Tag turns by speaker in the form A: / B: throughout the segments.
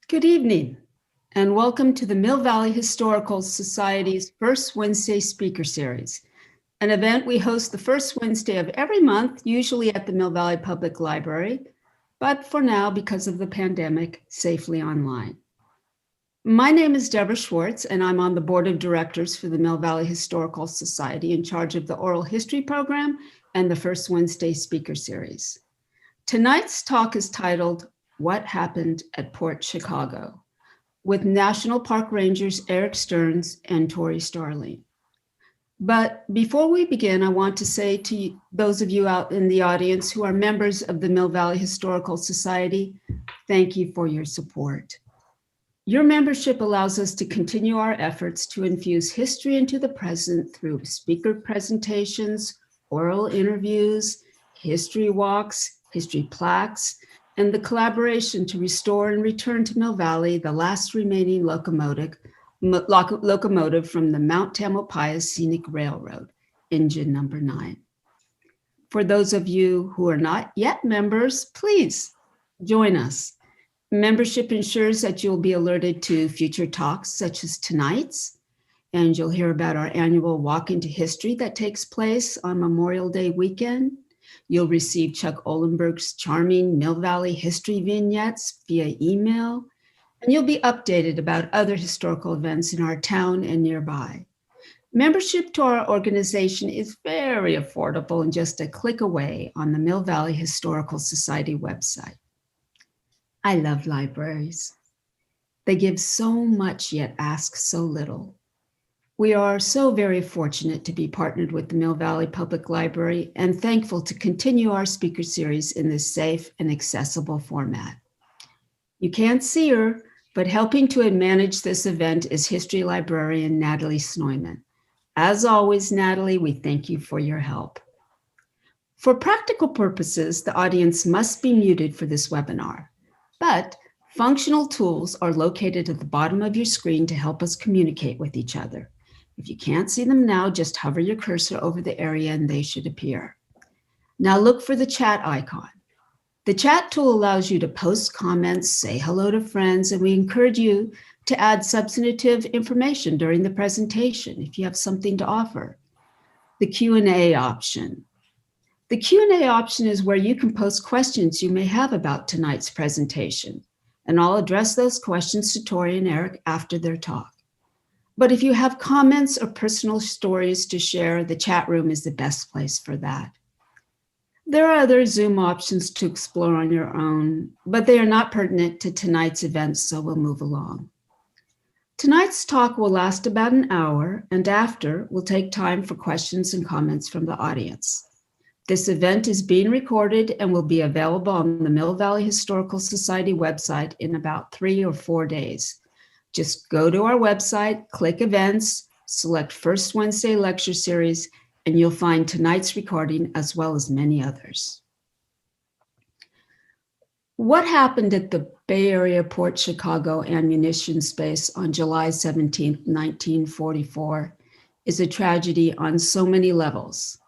A: Good evening, and welcome to the Mill Valley Historical Society's First Wednesday Speaker Series, an event we host the first Wednesday of every month, usually at the Mill Valley Public Library, but for now, because of the pandemic, safely online. My name is Deborah Schwartz, and I'm on the Board of Directors for the Mill Valley Historical Society in charge of the Oral History Program and the First Wednesday Speaker Series. Tonight's talk is titled, What Happened at Port Chicago? With National Park Rangers Eric Stearns and Tory Starling. But before we begin, I want to say to those of you out in the audience who are members of the Mill Valley Historical Society, thank you for your support. Your membership allows us to continue our efforts to infuse history into the present through speaker presentations, oral interviews, history walks, history plaques, and the collaboration to restore and return to Mill Valley the last remaining locomotive from the Mount Tamalpais Scenic Railroad, engine number 9. For those of you who are not yet members, please join us. Membership ensures that you'll be alerted to future talks such as tonight's, and you'll hear about our annual Walk into History that takes place on Memorial Day weekend. You'll receive Chuck Olenberg's charming Mill Valley history vignettes via email, and you'll be updated about other historical events in our town and nearby. Membership to our organization is very affordable and just a click away on the Mill Valley Historical Society website. I love libraries. They give so much yet ask so little. We are so very fortunate to be partnered with the Mill Valley Public Library and thankful to continue our speaker series in this safe and accessible format. You can't see her, but helping to manage this event is history librarian Natalie Snoyman. As always, Natalie, we thank you for your help. For practical purposes, the audience must be muted for this webinar, but functional tools are located at the bottom of your screen to help us communicate with each other. If you can't see them now, just hover your cursor over the area and they should appear. Now look for the chat icon. The chat tool allows you to post comments, say hello to friends, and we encourage you to add substantive information during the presentation if you have something to offer. The Q&A option. The Q&A option is where you can post questions you may have about tonight's presentation, and I'll address those questions to Tory and Eric after their talk. But if you have comments or personal stories to share, the chat room is the best place for that. There are other Zoom options to explore on your own, but they are not pertinent to tonight's event, so we'll move along. Tonight's talk will last about an hour, and after, we'll take time for questions and comments from the audience. This event is being recorded and will be available on the Mill Valley Historical Society website in about 3 or 4 days. Just go to our website, click events, select First Wednesday Lecture Series, and you'll find tonight's recording as well as many others. What happened at the Bay Area Port Chicago ammunition base on July 17, 1944 is a tragedy on so many levels.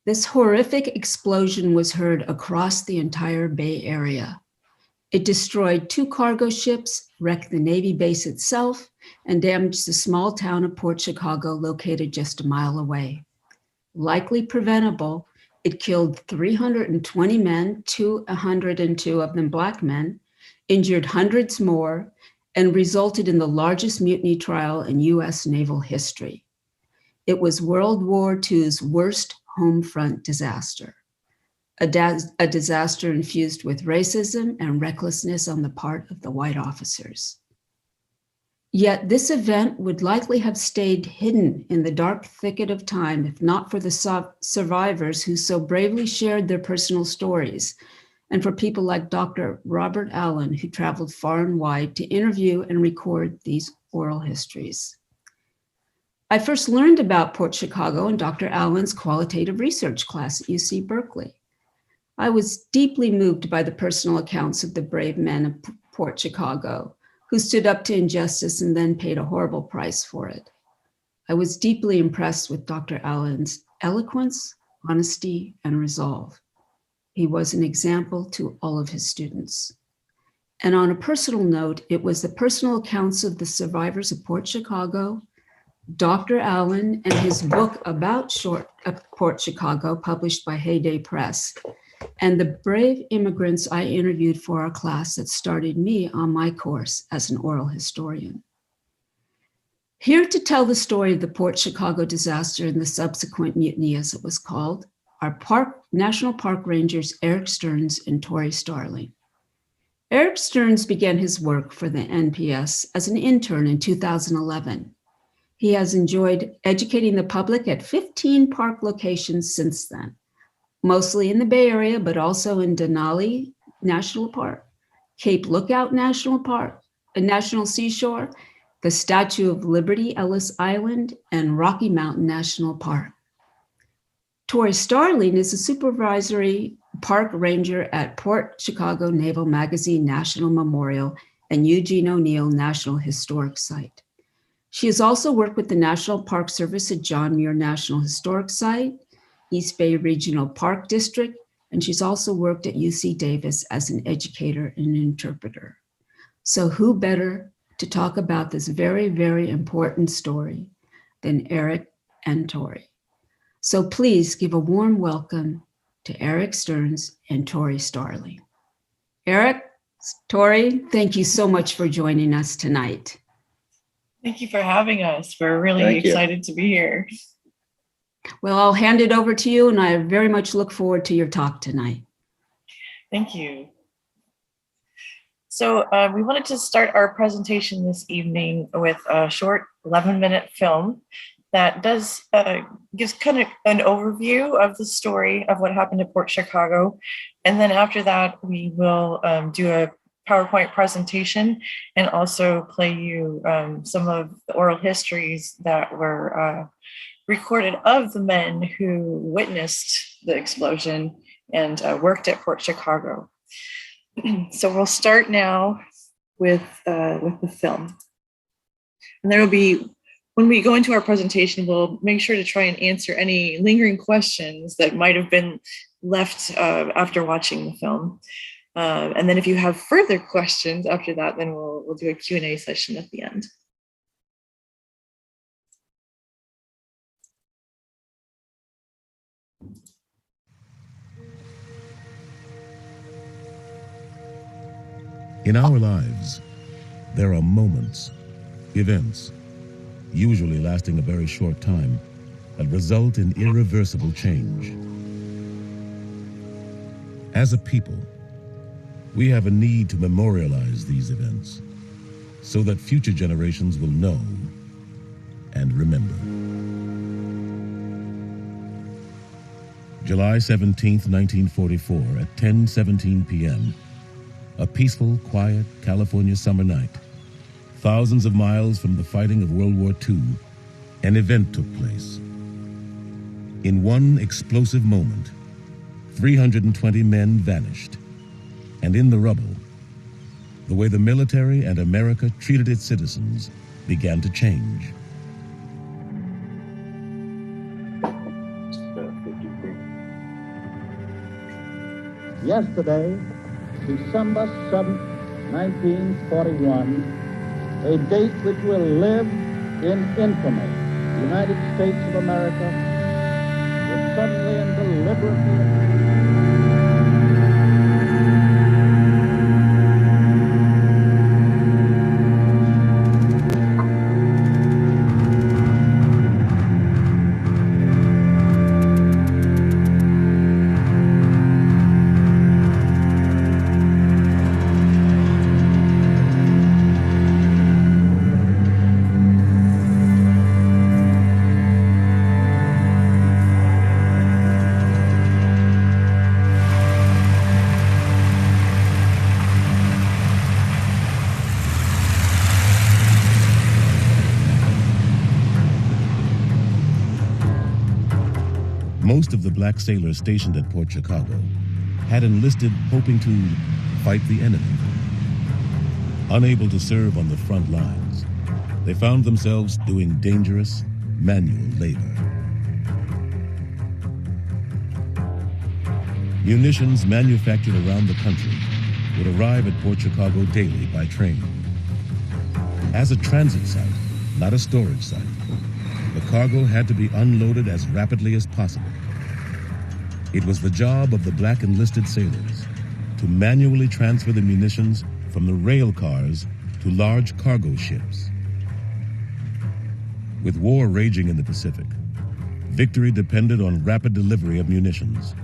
A: This horrific explosion was heard across the entire Bay Area. It destroyed 2 cargo ships, wrecked the Navy base itself, and damaged the small town of Port Chicago located just a mile away. Likely preventable, it killed 320 men, 202 of them Black men, injured hundreds more, and resulted in the largest mutiny trial in U.S. naval history. It was World War II's worst home front disaster, a disaster infused with racism and recklessness on the part of the white officers. Yet this event would likely have stayed hidden in the dark thicket of time if not for the survivors who so bravely shared their personal stories, and for people like Dr. Robert Allen, who traveled far and wide to interview and record these oral histories. I first learned about Port Chicago in Dr. Allen's qualitative research class at UC Berkeley. I was deeply moved by the personal accounts of the brave men of Port Chicago, who stood up to injustice and then paid a horrible price for it. I was deeply impressed with Dr. Allen's eloquence, honesty, and resolve. He was an example to all of his students. And on a personal note, it was the personal accounts of the survivors of Port Chicago, Dr. Allen, and his book about Port Chicago, published by Heyday Press, and the brave immigrants I interviewed for our class that started me on my course as an oral historian. Here to tell the story of the Port Chicago disaster and the subsequent mutiny, as it was called, are National Park Rangers Eric Stearns and Tory Starling. Eric Stearns began his work for the NPS as an intern in 2011. He has enjoyed educating the public at 15 park locations since then, mostly in the Bay Area, but also in Denali National Park, Cape Lookout National Park, a National Seashore, the Statue of Liberty, Ellis Island, and Rocky Mountain National Park. Tory Starling is a supervisory park ranger at Port Chicago Naval Magazine National Memorial and Eugene O'Neill National Historic Site. She has also worked with the National Park Service at John Muir National Historic Site, East Bay Regional Park District, and she's also worked at UC Davis as an educator and interpreter. So who better to talk about this very, very important story than Eric and Tory? So please give a warm welcome to Eric Stearns and Tory Starling. Eric, Tory, thank you so much for joining us tonight.
B: Thank you for having us. We're really excited to be here.
A: Well, I'll hand it over to you, and I very much look forward to your talk tonight.
B: Thank you. So we wanted to start our presentation this evening with a short 11-minute film that gives kind of an overview of the story of what happened at Port Chicago. And then after that, we will do a PowerPoint presentation and also play you some of the oral histories that were recorded of the men who witnessed the explosion and worked at Port Chicago. So we'll start now with the film. And there will be, when we go into our presentation, we'll make sure to try and answer any lingering questions that might have been left after watching the film. And then if you have further questions after that, then we'll do a Q&A session at the end.
C: In our lives, there are moments, events, usually lasting a very short time, that result in irreversible change. As a people, we have a need to memorialize these events so that future generations will know and remember. July 17th, 1944, at 10:17 p.m., a peaceful, quiet California summer night, thousands of miles from the fighting of World War II, an event took place. In one explosive moment, 320 men vanished, and in the rubble, the way the military and America treated its citizens began to change.
D: Yesterday, December 7th, 1941, a date which will live in infamy. The United States of America was suddenly and deliberately
C: Most of the black sailors stationed at Port Chicago had enlisted hoping to fight the enemy. Unable to serve on the front lines, they found themselves doing dangerous, manual labor. Munitions manufactured around the country would arrive at Port Chicago daily by train. As a transit site, not a storage site, the cargo had to be unloaded as rapidly as possible. It was the job of the black enlisted sailors to manually transfer the munitions from the rail cars to large cargo ships. With war raging in the Pacific, victory depended on rapid delivery of munitions,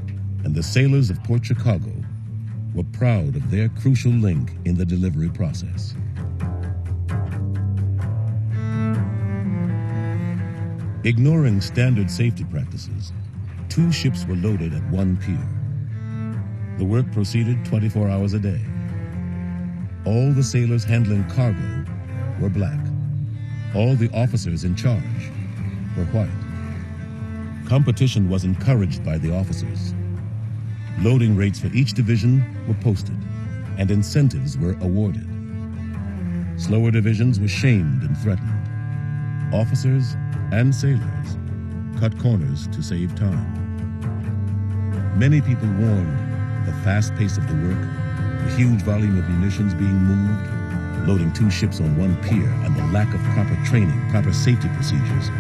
C: and the sailors of Port Chicago were proud of their crucial link in the delivery process. Ignoring standard safety practices, 2 ships were loaded at one pier. The work proceeded 24 hours a day. All the sailors handling cargo were black. All the officers in charge were white. Competition was encouraged by the officers. Loading rates for each division were posted, and incentives were awarded. Slower divisions were shamed and threatened. Officers and sailors cut corners to save time. Many people warned the fast pace of the work, the huge volume of munitions being moved, loading 2 ships on one pier, and the lack of proper training, proper safety procedures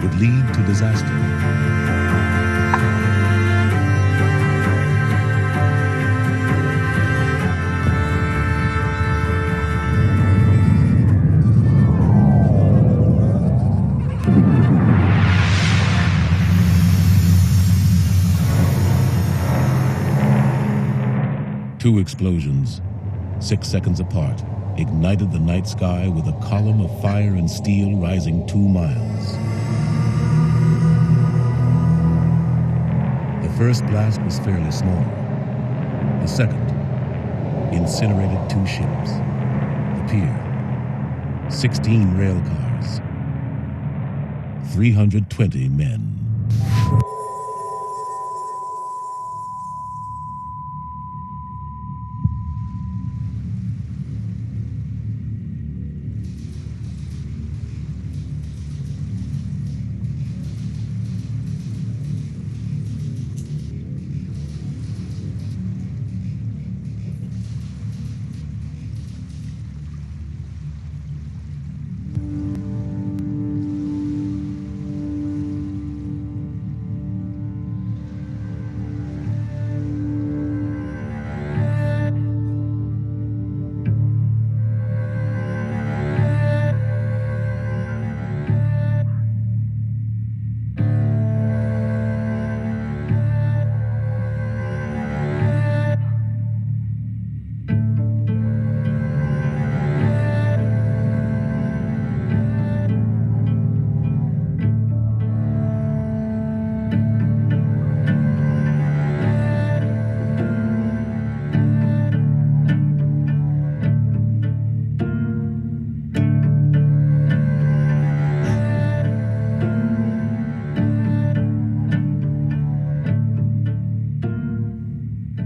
C: would lead to disaster. 2 explosions, 6 seconds apart, ignited the night sky with a column of fire and steel rising 2 miles. The first blast was fairly small. The second incinerated 2 ships, the pier, 16 rail cars, 320 men.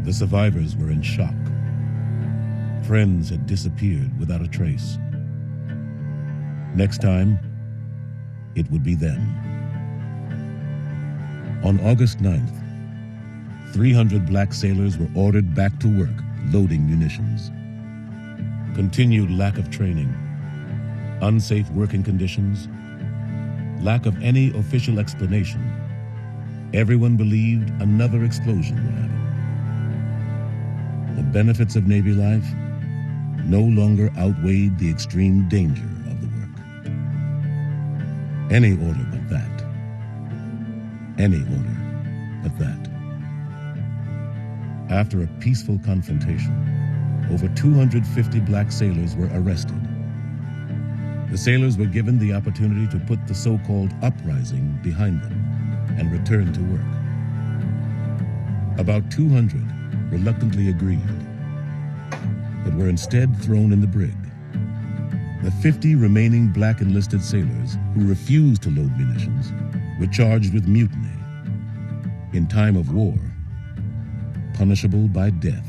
C: The survivors were in shock. Friends had disappeared without a trace. Next time, it would be them. On August 9th, 300 black sailors were ordered back to work, loading munitions. Continued lack of training, unsafe working conditions, lack of any official explanation. Everyone believed another explosion would happen. The benefits of Navy life no longer outweighed the extreme danger of the work. Any order but that. Any order but that. After a peaceful confrontation, over 250 black sailors were arrested. The sailors were given the opportunity to put the so-called uprising behind them and return to work. About 200 reluctantly agreed, but were instead thrown in the brig. The 50 remaining black enlisted sailors who refused to load munitions were charged with mutiny. In time of war, punishable by death.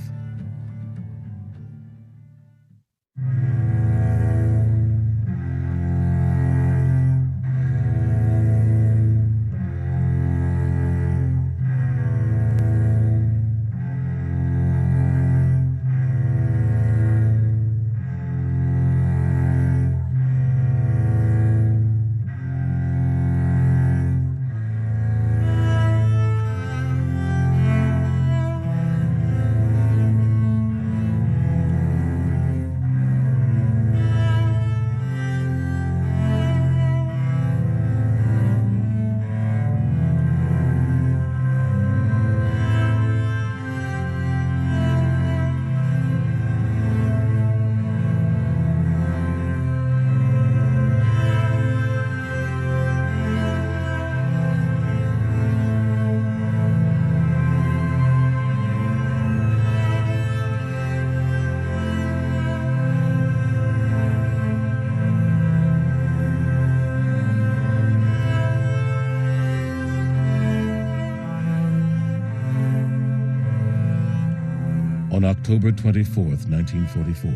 C: On October 24, 1944,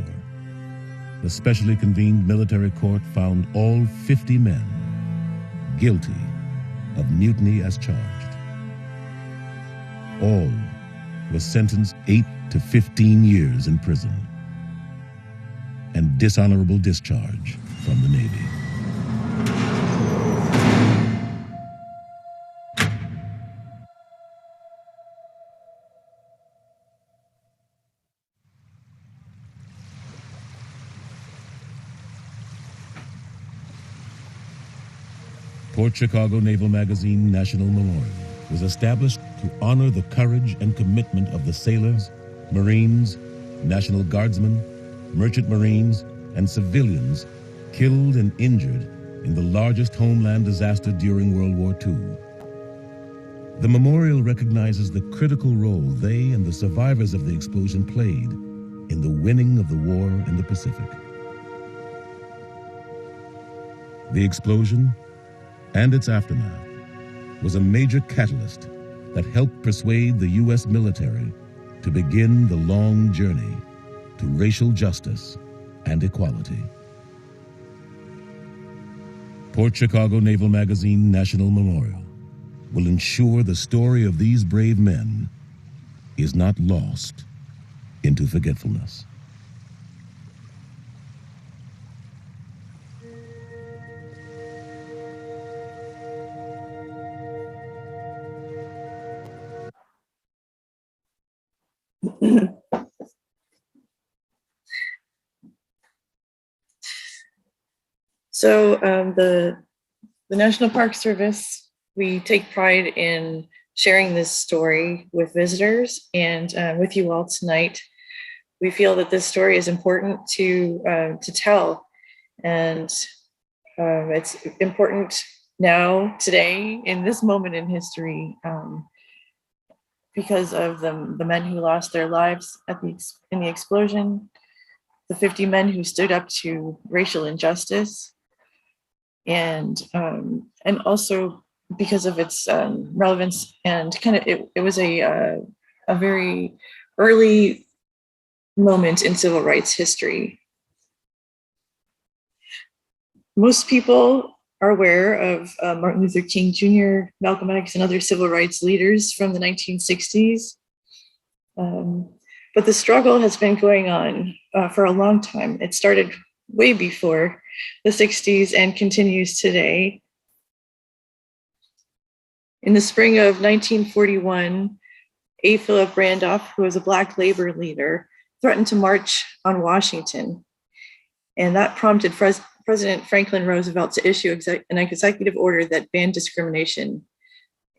C: the specially convened military court found all 50 men guilty of mutiny as charged. All were sentenced 8 to 15 years in prison and dishonorable discharge from the Navy. Port Chicago Naval Magazine National Memorial was established to honor the courage and commitment of the sailors, Marines, National Guardsmen, Merchant Marines, and civilians killed and injured in the largest homeland disaster during World War II. The memorial recognizes the critical role they and the survivors of the explosion played in the winning of the war in the Pacific. The explosion and its aftermath was a major catalyst that helped persuade the U.S. military to begin the long journey to racial justice and equality. Port Chicago Naval Magazine National Memorial will ensure the story of these brave men is not lost into forgetfulness.
B: So the National Park Service, we take pride in sharing this story with visitors and with you all tonight. We feel that this story is important to tell, and it's important now, today, in this moment in history, because of the men who lost their lives in the explosion, the 50 men who stood up to racial injustice, and also because of its relevance and it was a very early moment in civil rights history. Most people are aware of Martin Luther King Jr., Malcolm X, and other civil rights leaders from the 1960s. But the struggle has been going on for a long time. It started way before the 60s and continues today. In the spring of 1941, A. Philip Randolph, who was a Black labor leader, threatened to march on Washington. And that prompted President Franklin Roosevelt to issue an executive order that banned discrimination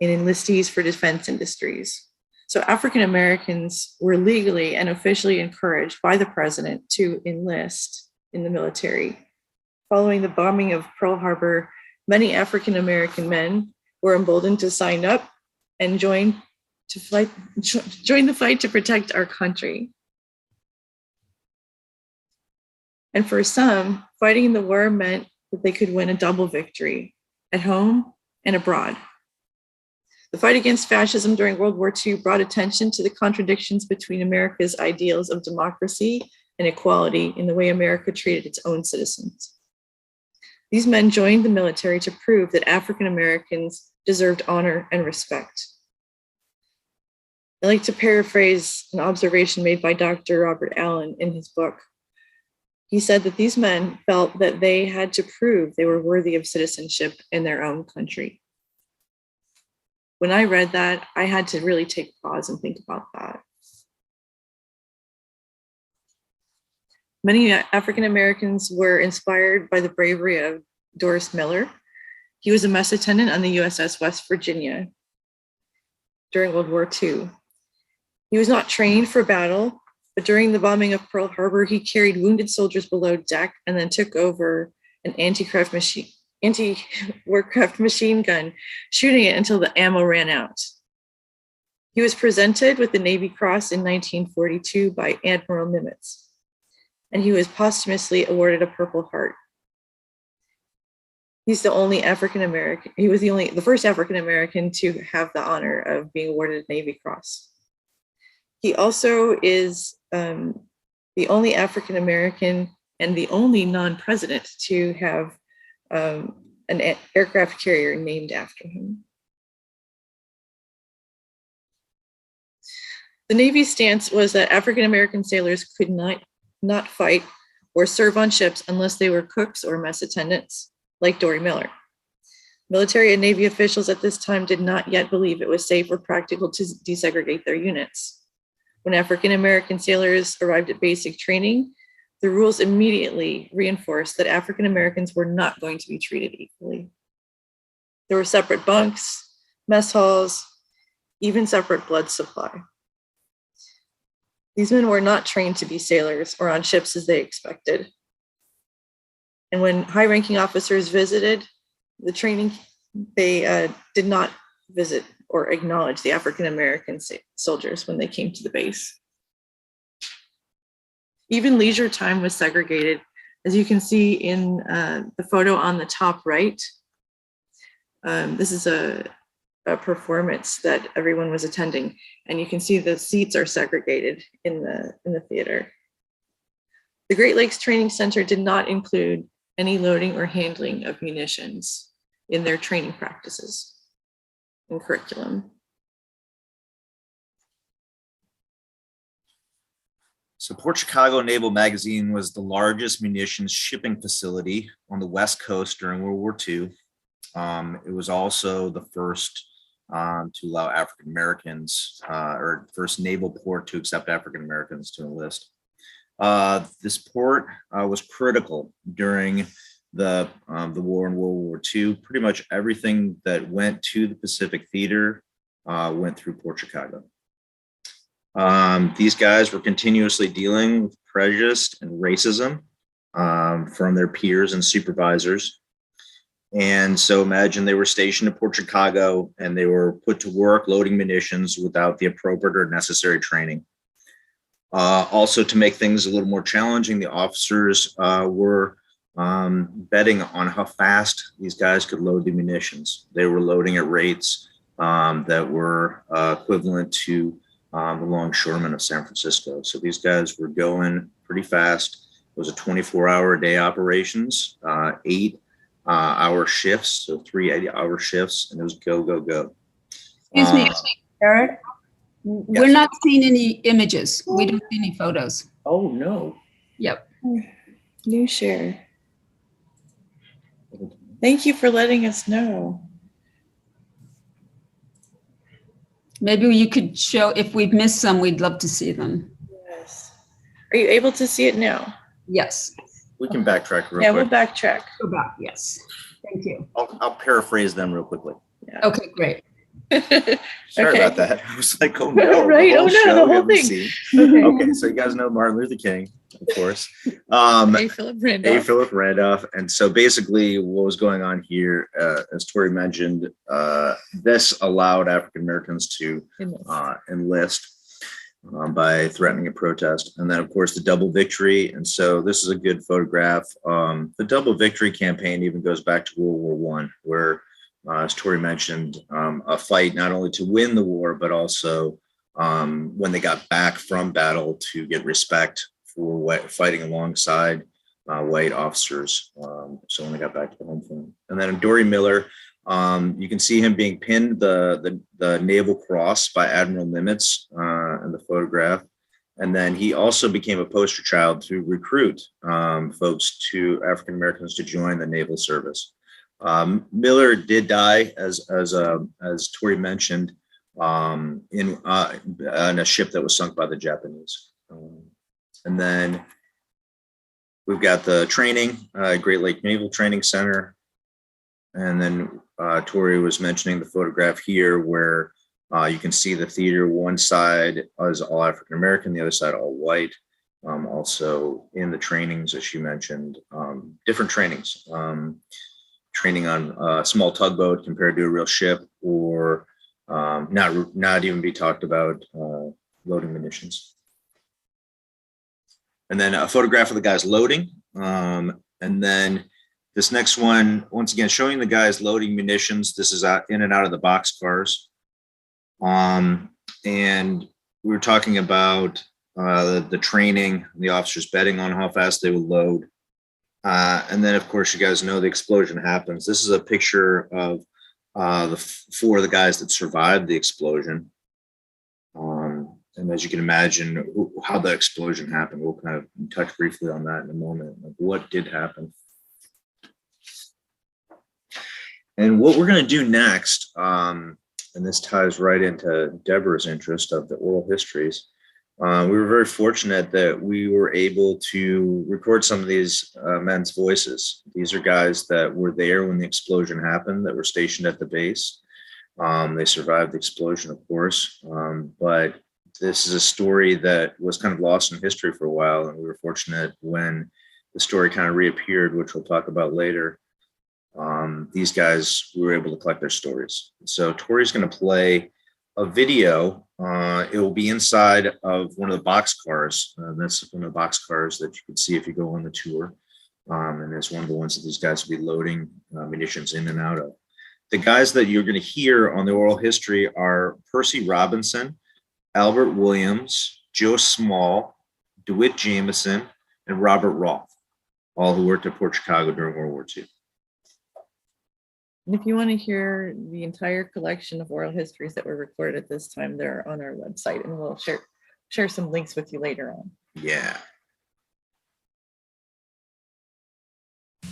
B: in enlistees for defense industries. So African Americans were legally and officially encouraged by the president to enlist in the military. Following the bombing of Pearl Harbor, many African American men were emboldened to sign up and join the fight to protect our country. And for some, fighting in the war meant that they could win a double victory at home and abroad. The fight against fascism during World War II brought attention to the contradictions between America's ideals of democracy and equality in the way America treated its own citizens. These men joined the military to prove that African Americans deserved honor and respect. I like to paraphrase an observation made by Dr. Robert Allen in his book. He said that these men felt that they had to prove they were worthy of citizenship in their own country. When I read that, I had to really take a pause and think about that. Many African Americans were inspired by the bravery of Doris Miller. He was a mess attendant on the USS West Virginia during World War II. He was not trained for battle, but during the bombing of Pearl Harbor, he carried wounded soldiers below deck and then took over an anti-warcraft machine gun, shooting it until the ammo ran out. He was presented with the Navy Cross in 1942 by Admiral Nimitz, and he was posthumously awarded a Purple Heart. He's the only African-American, he was the first African-American to have the honor of being awarded a Navy Cross. He also is the only African American and the only non-president to have an aircraft carrier named after him. The Navy's stance was that African American sailors could not fight or serve on ships unless they were cooks or mess attendants, like Dory Miller. Military and Navy officials at this time did not yet believe it was safe or practical to desegregate their units. When African American sailors arrived at basic training, the rules immediately reinforced that African Americans were not going to be treated equally. There were separate bunks, mess halls, even separate blood supply. These men were not trained to be sailors or on ships as they expected. And when high-ranking officers visited the training, they did not visit or acknowledge the African American soldiers when they came to the base. Even leisure time was segregated, as you can see in the photo on the top right. This is a performance that everyone was attending, and you can see the seats are segregated in the theater. The Great Lakes Training Center did not include any loading or handling of munitions in their training practices and curriculum.
E: So Port Chicago Naval Magazine was the largest munitions shipping facility on the West Coast during World War II. It was also the first to allow African Americans, or first naval port to accept African Americans to enlist. This port was critical during the war in World War II. Pretty much everything that went to the Pacific Theater went through Port Chicago. These guys were continuously dealing with prejudice and racism from their peers and supervisors. And so imagine they were stationed at Port Chicago and they were put to work loading munitions without the appropriate or necessary training. Also, to make things a little more challenging, the officers were betting on how fast these guys could load the munitions. They were loading at rates that were equivalent to the longshoremen of San Francisco. So these guys were going pretty fast. It was a 24-hour-a-day operations, 8-hour shifts, so 3 8-hour shifts, and it was go, go, go.
A: Excuse me, Eric. We're not seeing any images. We don't see any photos.
E: Oh, no.
A: Yep.
B: New share. Thank you for letting us know.
A: Maybe you could show, if we've missed some, we'd love to see them.
B: Yes. Are you able to see it now?
A: Yes.
E: We can backtrack real quick.
B: Yeah, we'll backtrack.
A: Go back, yes. Thank you.
E: I'll paraphrase them real quickly.
B: Yeah.
A: Okay, great.
E: Sorry about that. I was like, oh no.
B: Right, oh no, the whole thing.
E: Okay, so you guys know Martin Luther King, of course.
B: A. Philip Randolph.
E: A. Philip Randolph. And so basically what was going on here, as Tory mentioned, this allowed African Americans to enlist by threatening a protest. And then, of course, the double victory. And so this is a good photograph. The double victory campaign even goes back to World War I, where as Tory mentioned, a fight not only to win the war, but also when they got back from battle to get respect for fighting alongside white officers. So when they got back to the home front. And then Dory Miller, you can see him being pinned the Naval Cross by Admiral Nimitz in the photograph. And then he also became a poster child to recruit folks to African Americans to join the naval service. Miller did die, as Tory mentioned, in a ship that was sunk by the Japanese. And then we've got the training, Great Lake Naval Training Center. And then Tory was mentioning the photograph here where you can see the theater. One side is all African American, the other side all white. Also in the trainings, as she mentioned, different trainings. Training on a small tugboat compared to a real ship, or not even be talked about loading munitions. And then a photograph of the guys loading. And then this next one, once again, showing the guys loading munitions. This is out in and out of the boxcars. And we were talking about the training, the officers betting on how fast they would load. And then, of course, you guys know the explosion happens. This is a picture of four of the guys that survived the explosion. And as you can imagine, how the explosion happened, we'll kind of touch briefly on that in a moment. Like, what did happen? And what we're going to do next, and this ties right into Deborah's interest of the oral histories. We were very fortunate that we were able to record some of these men's voices. These are guys that were there when the explosion happened, that were stationed at the base. They survived the explosion, of course, but this is a story that was kind of lost in history for a while, and we were fortunate when the story kind of reappeared, which we'll talk about later. These guys, we were able to collect their stories. So Tory's going to play a video. It will be inside of one of the boxcars. That's one of the boxcars that you can see if you go on the tour. And it's one of the ones that these guys will be loading munitions in and out of. The guys that you're going to hear on the oral history are Percy Robinson, Albert Williams, Joe Small, DeWitt Jameson, and Robert Roth, all who worked at Port Chicago during World War II.
B: And if you want to hear the entire collection of oral histories that were recorded at this time, they're on our website, and we'll share some links with you later on.
E: Yeah.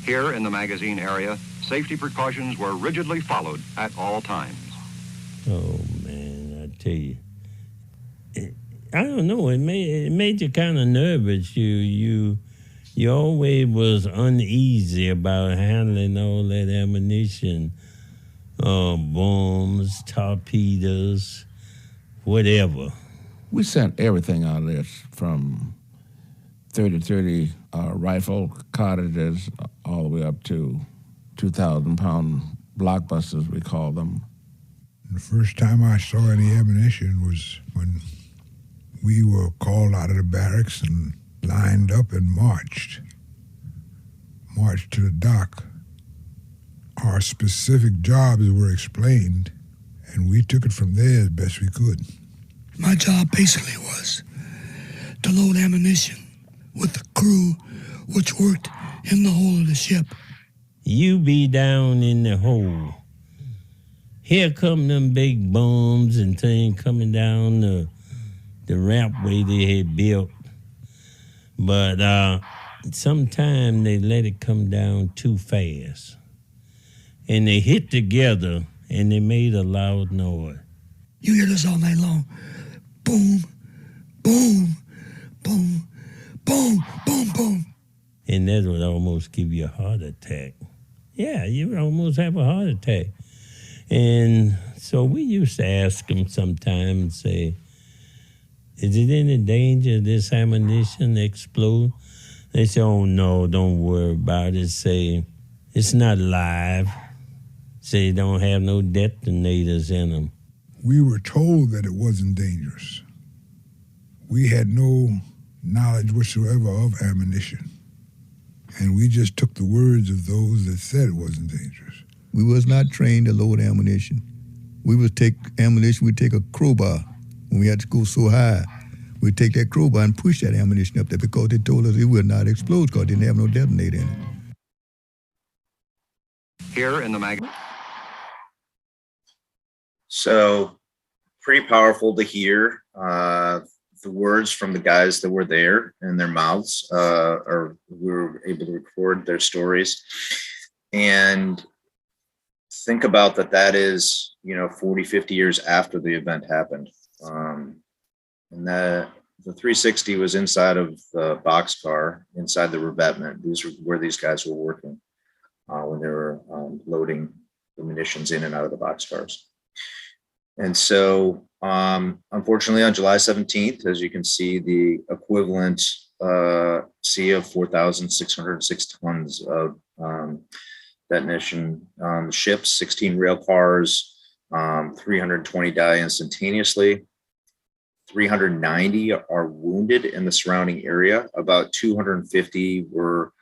F: Here in the magazine area, safety precautions were rigidly followed at all times.
G: Oh, man, I tell you. I don't know, it made you kind of nervous. You always was uneasy about handling all that ammunition, bombs, torpedoes, whatever.
H: We sent everything out of this, from 30 rifle cartridges all the way up to 2,000-pound blockbusters, we call them.
I: The first time I saw any ammunition was when we were called out of the barracks and lined up and marched to the dock. Our specific jobs were explained, and we took it from there as best we could.
J: My job basically was to load ammunition with the crew which worked in the hold of the ship.
G: You be down in the hole. Here come them big bombs and things coming down the rampway they had built. But sometimes they let it come down too fast. And they hit together and they made a loud noise.
J: You hear this all night long. Boom, boom, boom, boom, boom, boom.
G: And that would almost give you a heart attack. Yeah, you would almost have a heart attack. And so we used to ask them sometimes and say, is it any danger this ammunition explode? They say, oh, no, don't worry about it. Say, it's not live. Say, don't have no detonators in them.
I: We were told that it wasn't dangerous. We had no knowledge whatsoever of ammunition. And we just took the words of those that said it wasn't dangerous.
K: We was not trained to load ammunition. We would take ammunition, we'd take a crowbar. When we had to go so high, we'd take that crowbar and push that ammunition up there because they told us it would not explode because it didn't have no detonator in it.
F: Here in the magazine.
E: So pretty powerful to hear the words from the guys that were there in their mouths, or we were able to record their stories. And think about that is, 40, 50 years after the event happened. And that the 360 was inside of the boxcar, inside the revetment. These were where these guys were working when they were loading the munitions in and out of the boxcars. And so, unfortunately, on July 17th, as you can see, the equivalent sea of 4,606 tons of detonation on the ships, 16 rail cars, 320 die instantaneously. 390 are wounded in the surrounding area. About 250 were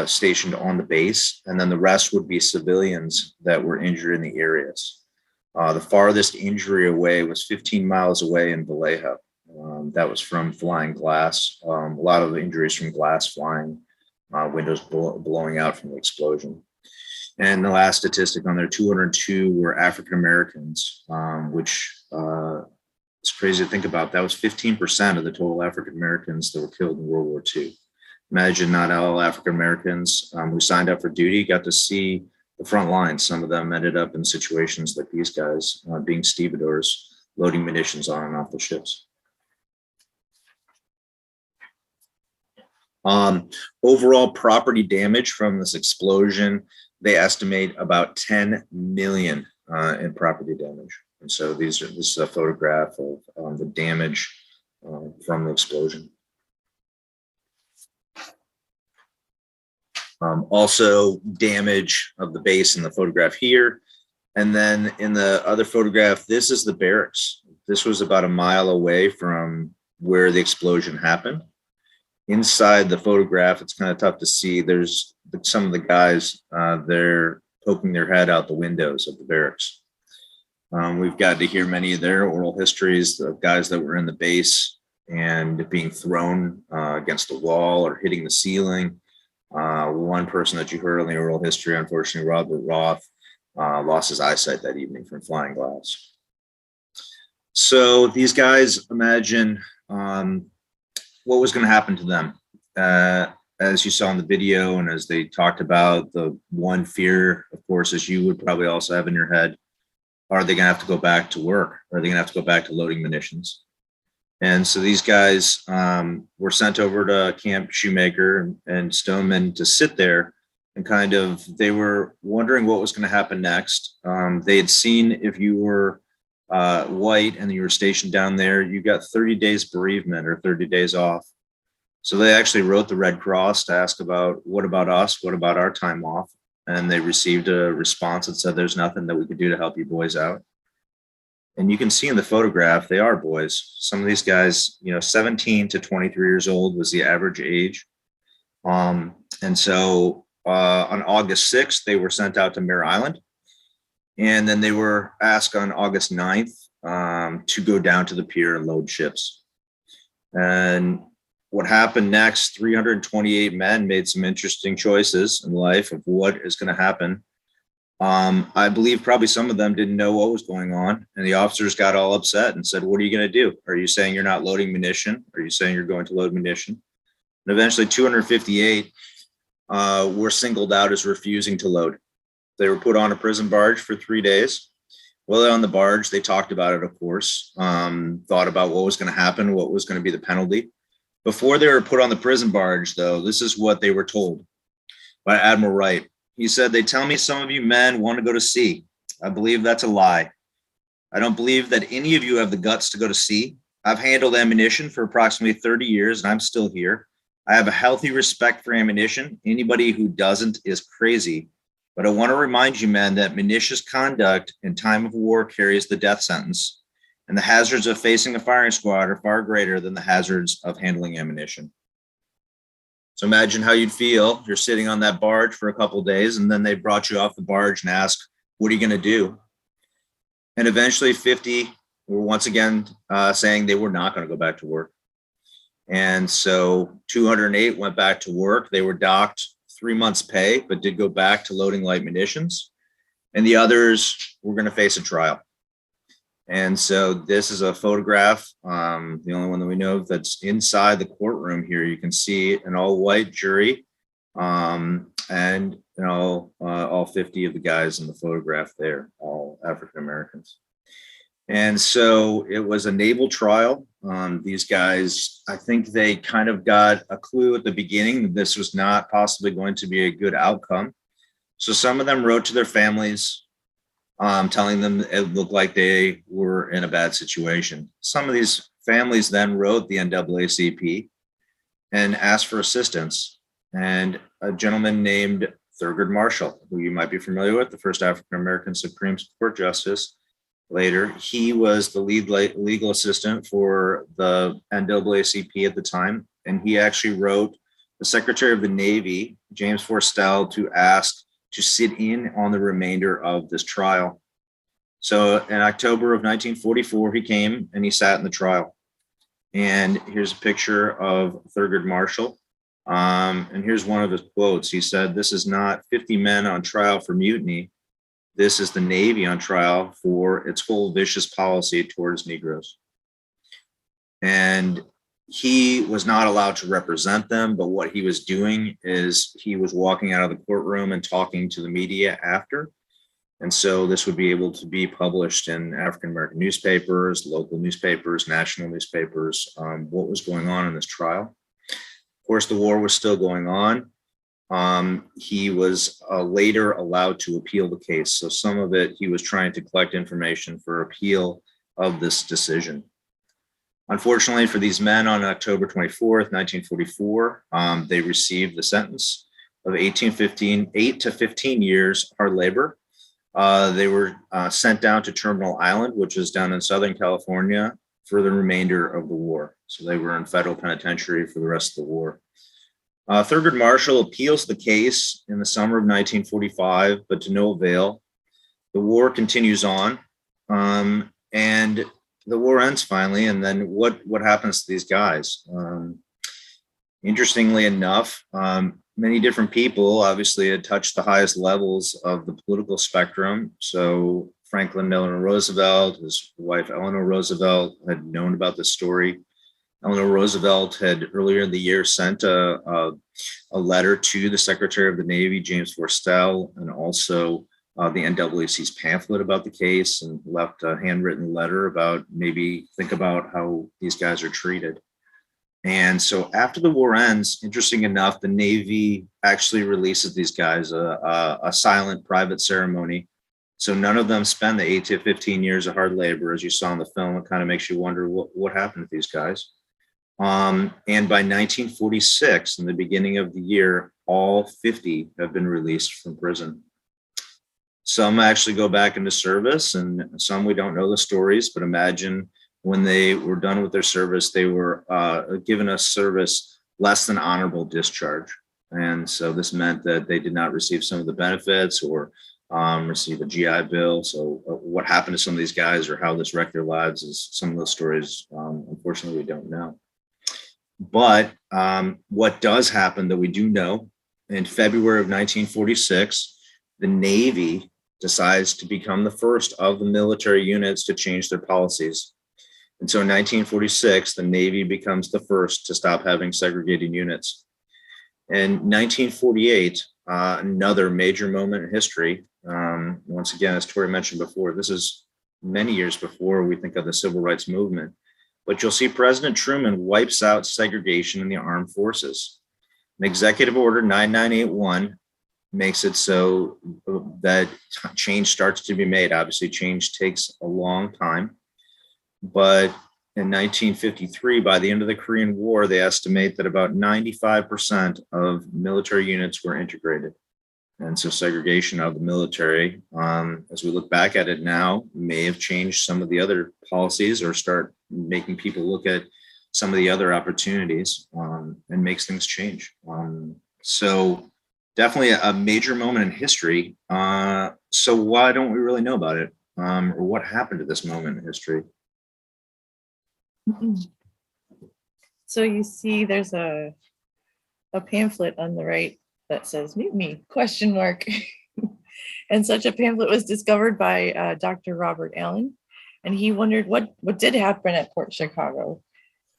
E: stationed on the base, and then the rest would be civilians that were injured in the areas. The farthest injury away was 15 miles away in Vallejo. That was from flying glass. A lot of the injuries from glass flying, windows blowing out from the explosion. And the last statistic on there, 202 were African Americans, which it's crazy to think about. That was 15% of the total African Americans that were killed in World War II. Imagine not all African Americans who signed up for duty got to see the front lines. Some of them ended up in situations like these guys, being stevedores, loading munitions on and off the ships. Overall property damage from this explosion, they estimate about 10 million in property damage. And so this is a photograph of the damage from the explosion. Also damage of the base in the photograph here. And then in the other photograph, this is the barracks. This was about a mile away from where the explosion happened. Inside the photograph, it's kind of tough to see. There's some of the guys, they're poking their head out the windows of the barracks. We've got to hear many of their oral histories of guys that were in the base and being thrown against the wall or hitting the ceiling. One person that you heard on the oral history, unfortunately, Robert Roth, lost his eyesight that evening from flying glass. So these guys, imagine what was going to happen to them. As you saw in the video and as they talked about, the one fear, of course, as you would probably also have in your head, are they going to have to go back to work? Are they going to have to go back to loading munitions? And so these guys were sent over to Camp Shoemaker and Stoneman to sit there and kind of, they were wondering what was going to happen next. They had seen if you were white and you were stationed down there, you got 30 days bereavement or 30 days off. So they actually wrote the Red Cross to ask about, what about us? What about our time off? And they received a response that said, there's nothing that we could do to help you boys out. And you can see in the photograph, they are boys. Some of these guys, 17 to 23 years old was the average age. And so on August 6th, they were sent out to Mare Island. And then they were asked on August 9th to go down to the pier and load ships. And what happened next, 328 men made some interesting choices in life of what is going to happen. I believe probably some of them didn't know what was going on, and the officers got all upset and said, what are you going to do? Are you saying you're not loading munition? Are you saying you're going to load munition? And eventually 258 were singled out as refusing to load. They were put on a prison barge for 3 days. While they're on the barge, they talked about it, of course, thought about what was going to happen, what was going to be the penalty. Before they were put on the prison barge, though, this is what they were told by Admiral Wright. He said, they tell me some of you men want to go to sea. I believe that's a lie. I don't believe that any of you have the guts to go to sea. I've handled ammunition for approximately 30 years, and I'm still here. I have a healthy respect for ammunition. Anybody who doesn't is crazy. But I want to remind you, men, that malicious conduct in time of war carries the death sentence, and the hazards of facing a firing squad are far greater than the hazards of handling ammunition. So imagine how you'd feel. You're sitting on that barge for a couple of days, and then they brought you off the barge and asked, what are you going to do? And eventually 50 were once again saying they were not going to go back to work. And so 208 went back to work. They were docked 3 months' pay, but did go back to loading light munitions. And the others were going to face a trial. And so this is a photograph, the only one that we know of that's inside the courtroom here. You can see an all-white jury, and all 50 of the guys in the photograph there, all African Americans. And so it was a naval trial. These guys, I think they kind of got a clue at the beginning that this was not possibly going to be a good outcome. So some of them wrote to their families, telling them it looked like they were in a bad situation. Some of these families then wrote the NAACP and asked for assistance. And a gentleman named Thurgood Marshall, who you might be familiar with, the first African-American Supreme Court Justice. Later, he was the lead legal assistant for the NAACP at the time. And he actually wrote the Secretary of the Navy, James Forstall, to ask to sit in on the remainder of this trial. So in October of 1944, he came and he sat in the trial. And here's a picture of Thurgood Marshall. And here's one of his quotes. He said, "This is not 50 men on trial for mutiny. This is the Navy on trial for its whole vicious policy towards Negroes." And he was not allowed to represent them, but what he was doing is he was walking out of the courtroom and talking to the media after. And so this would be able to be published in African-American newspapers, local newspapers, national newspapers, what was going on in this trial. Of course, the war was still going on. He was later allowed to appeal the case. So some of it, he was trying to collect information for appeal of this decision. Unfortunately for these men, on October 24th, 1944, they received the sentence of 8 to 15 years hard labor. They were sent down to Terminal Island, which is down in Southern California, for the remainder of the war. So they were in federal penitentiary for the rest of the war. Thurgood Marshall appeals the case in the summer of 1945, but to no avail. The war continues on, and the war ends finally. And then what happens to these guys? Interestingly enough, many different people obviously had touched the highest levels of the political spectrum. So Franklin Delano Roosevelt, his wife Eleanor Roosevelt, had known about this story. Eleanor Roosevelt had earlier in the year sent a letter to the Secretary of the Navy, James Forstall, and also the NWC's pamphlet about the case, and left a handwritten letter about maybe think about how these guys are treated. And so after the war ends, interesting enough, the Navy actually releases these guys a silent private ceremony. So none of them spend the 8 to 15 years of hard labor, as you saw in the film. It kind of makes you wonder what happened to these guys. And by 1946, in the beginning of the year, all 50 have been released from prison. Some actually go back into service, and some we don't know the stories, but imagine when they were done with their service, they were given a service less than honorable discharge. And so this meant that they did not receive some of the benefits or receive a GI Bill. So what happened to some of these guys or how this wrecked their lives is some of those stories, unfortunately, we don't know. But what does happen that we do know, in February of 1946, the Navy decides to become the first of the military units to change their policies. And so in 1946, the Navy becomes the first to stop having segregated units. In 1948, another major moment in history. Once again, as Tory mentioned before, this is many years before we think of the civil rights movement. But you'll see President Truman wipes out segregation in the armed forces. An Executive Order 9981 makes it so that change starts to be made. Obviously, change takes a long time. But in 1953, by the end of the Korean War, they estimate that about 95% of military units were integrated. And so segregation of the military, as we look back at it now, may have changed some of the other policies or start making people look at some of the other opportunities and makes things change. So definitely a major moment in history. So why don't we really know about it? Or what happened to this moment in history?
B: So you see there's a pamphlet on the right that says mutiny ? And such a pamphlet was discovered by Dr. Robert Allen, and he wondered what did happen at Port Chicago,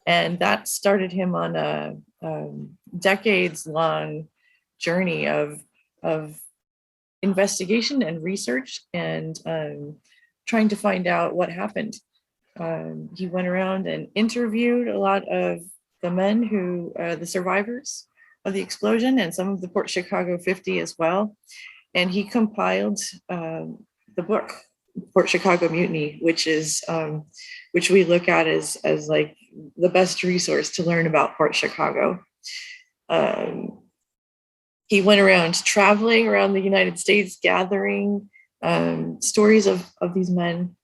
B: and that started him on a decades-long journey of investigation and research and trying to find out what happened. He went around and interviewed a lot of the men who, the survivors of the explosion, and some of the Port Chicago 50 as well. And he compiled the book, Port Chicago Mutiny, which we look at as like the best resource to learn about Port Chicago. He went around traveling around the United States, gathering stories of these men,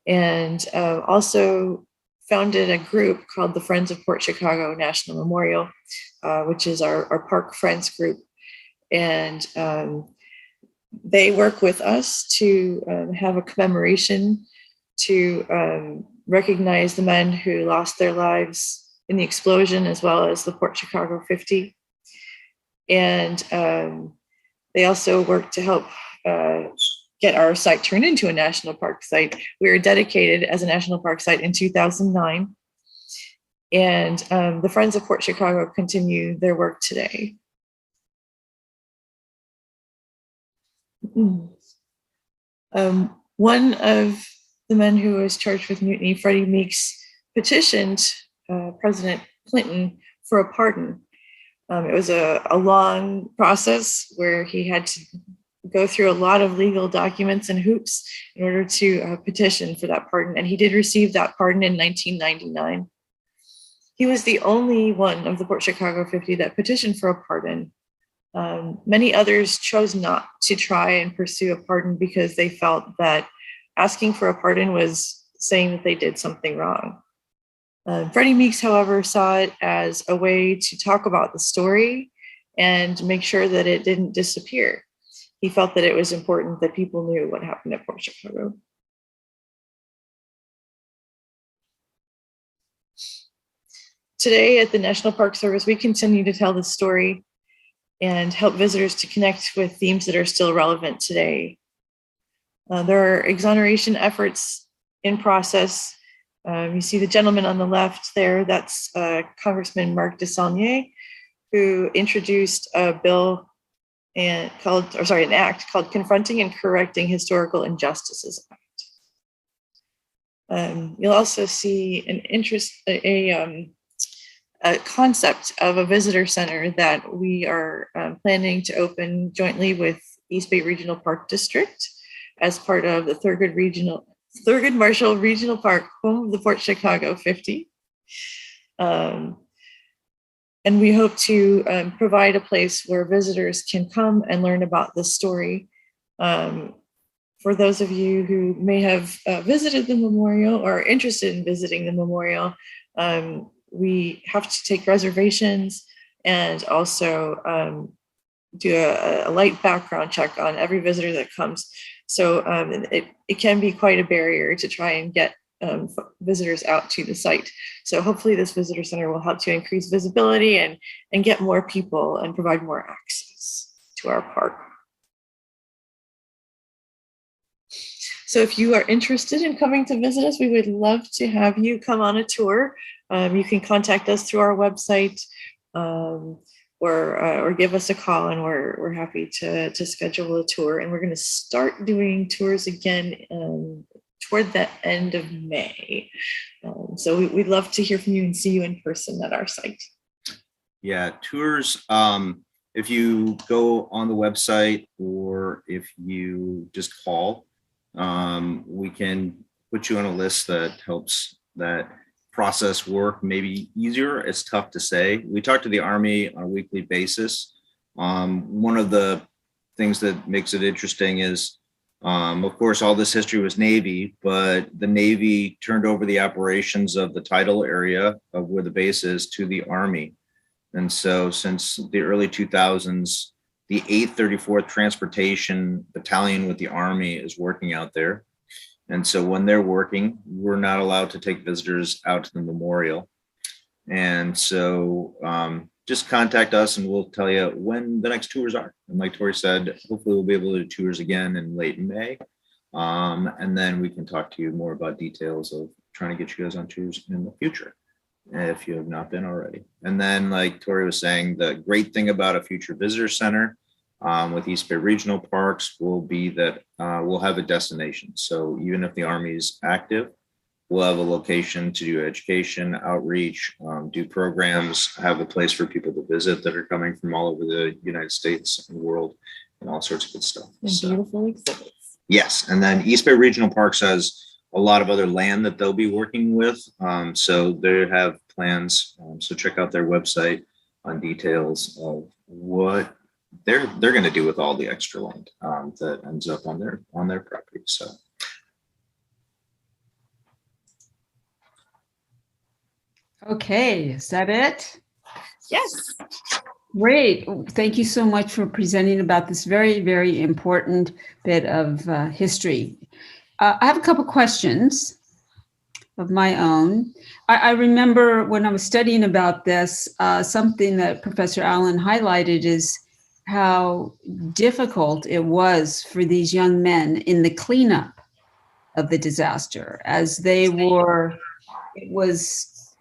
B: and also founded a group called the Friends of Port Chicago National Memorial, which is our Park Friends group. And they work with us to have a commemoration to recognize the men who lost their lives in the explosion, as well as the Port Chicago 50. And they also work to help get our site turned into a national park site. We were dedicated as a national park site in 2009. And the Friends of Port Chicago continue their work today. One of the men who was charged with mutiny, Freddie Meeks, petitioned President Clinton for a pardon. It was a long process where he had to go through a lot of legal documents and hoops in order to petition for that pardon. And he did receive that pardon in 1999. He was the only one of the Port Chicago 50 that petitioned for a pardon. Many others chose not to try and pursue a pardon because they felt that asking for a pardon was saying that they did something wrong. Freddie Meeks, however, saw it as a way to talk about the story and make sure that it didn't disappear. He felt that it was important that people knew what happened at Port Chicago. Today at the National Park Service, we continue to tell the story and help visitors to connect with themes that are still relevant today. There are exoneration efforts in process. You see the gentleman on the left there, that's Congressman Mark DeSonier, who introduced a bill an act called Confronting and Correcting Historical Injustices Act. You'll also see a concept of a visitor center that we are planning to open jointly with East Bay Regional Park District as part of the Thurgood Marshall Regional Park, home of the Port Chicago 50. And we hope to provide a place where visitors can come and learn about this story. For those of you who may have visited the memorial or are interested in visiting the memorial, we have to take reservations and also do a light background check on every visitor that comes. So it can be quite a barrier to try and get visitors out to the site. So hopefully this visitor center will help to increase visibility and get more people and provide more access to our park. So if you are interested in coming to visit us, we would love to have you come on a tour. You can contact us through our website or give us a call, and we're happy to schedule a tour. And we're going to start doing tours again toward the end of May. So we'd love to hear from you and see you in person at our site.
E: Yeah, tours. If you go on the website or if you just call, we can put you on a list that helps that process work maybe easier. It's tough to say. We talk to the Army on a weekly basis. One of the things that makes it interesting is, of course, all this history was Navy, but the Navy turned over the operations of the tidal area of where the base is to the Army. And so since the early 2000s, the 834th Transportation Battalion with the Army is working out there. And so when they're working, we're not allowed to take visitors out to the memorial. And so just contact us and we'll tell you when the next tours are. And like Tory said, hopefully we'll be able to do tours again in late May. And then we can talk to you more about details of trying to get you guys on tours in the future, if you have not been already. And then like Tory was saying, the great thing about a future visitor center with East Bay Regional Parks will be that we'll have a destination. So even if the Army is active, we'll have a location to do education, outreach, do programs, have a place for people to visit that are coming from all over the United States and the world, and all sorts of good stuff.
B: And beautiful exhibits.
E: Yes, and then East Bay Regional Parks has a lot of other land that they'll be working with. So they have plans. So check out their website on details of what they're going to do with all the extra land that ends up on their property. So.
A: Okay, is that it?
B: Yes.
A: Great. Thank you so much for presenting about this very, very important bit of history. I have a couple questions. of my own. I remember when I was studying about this, something that Professor Allen highlighted is how difficult it was for these young men in the cleanup of the disaster, as they were, it was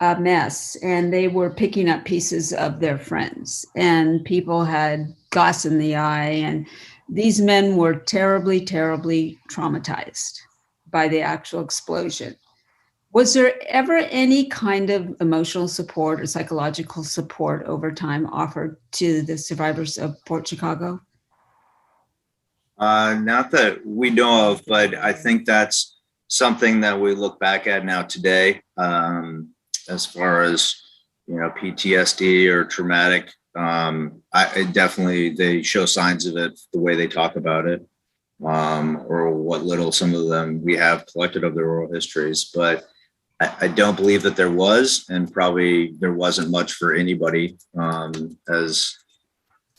A: a mess, and they were picking up pieces of their friends, and people had glass in the eye, and these men were terribly, terribly traumatized by the actual explosion. Was there ever any kind of emotional support or psychological support over time offered to the survivors of Port Chicago?
E: Not that we know of, but I think that's something that we look back at now today, as far as, PTSD or traumatic. They show signs of it the way they talk about it, or what little some of them we have collected of their oral histories. But I don't believe that there was, and probably there wasn't much for anybody, as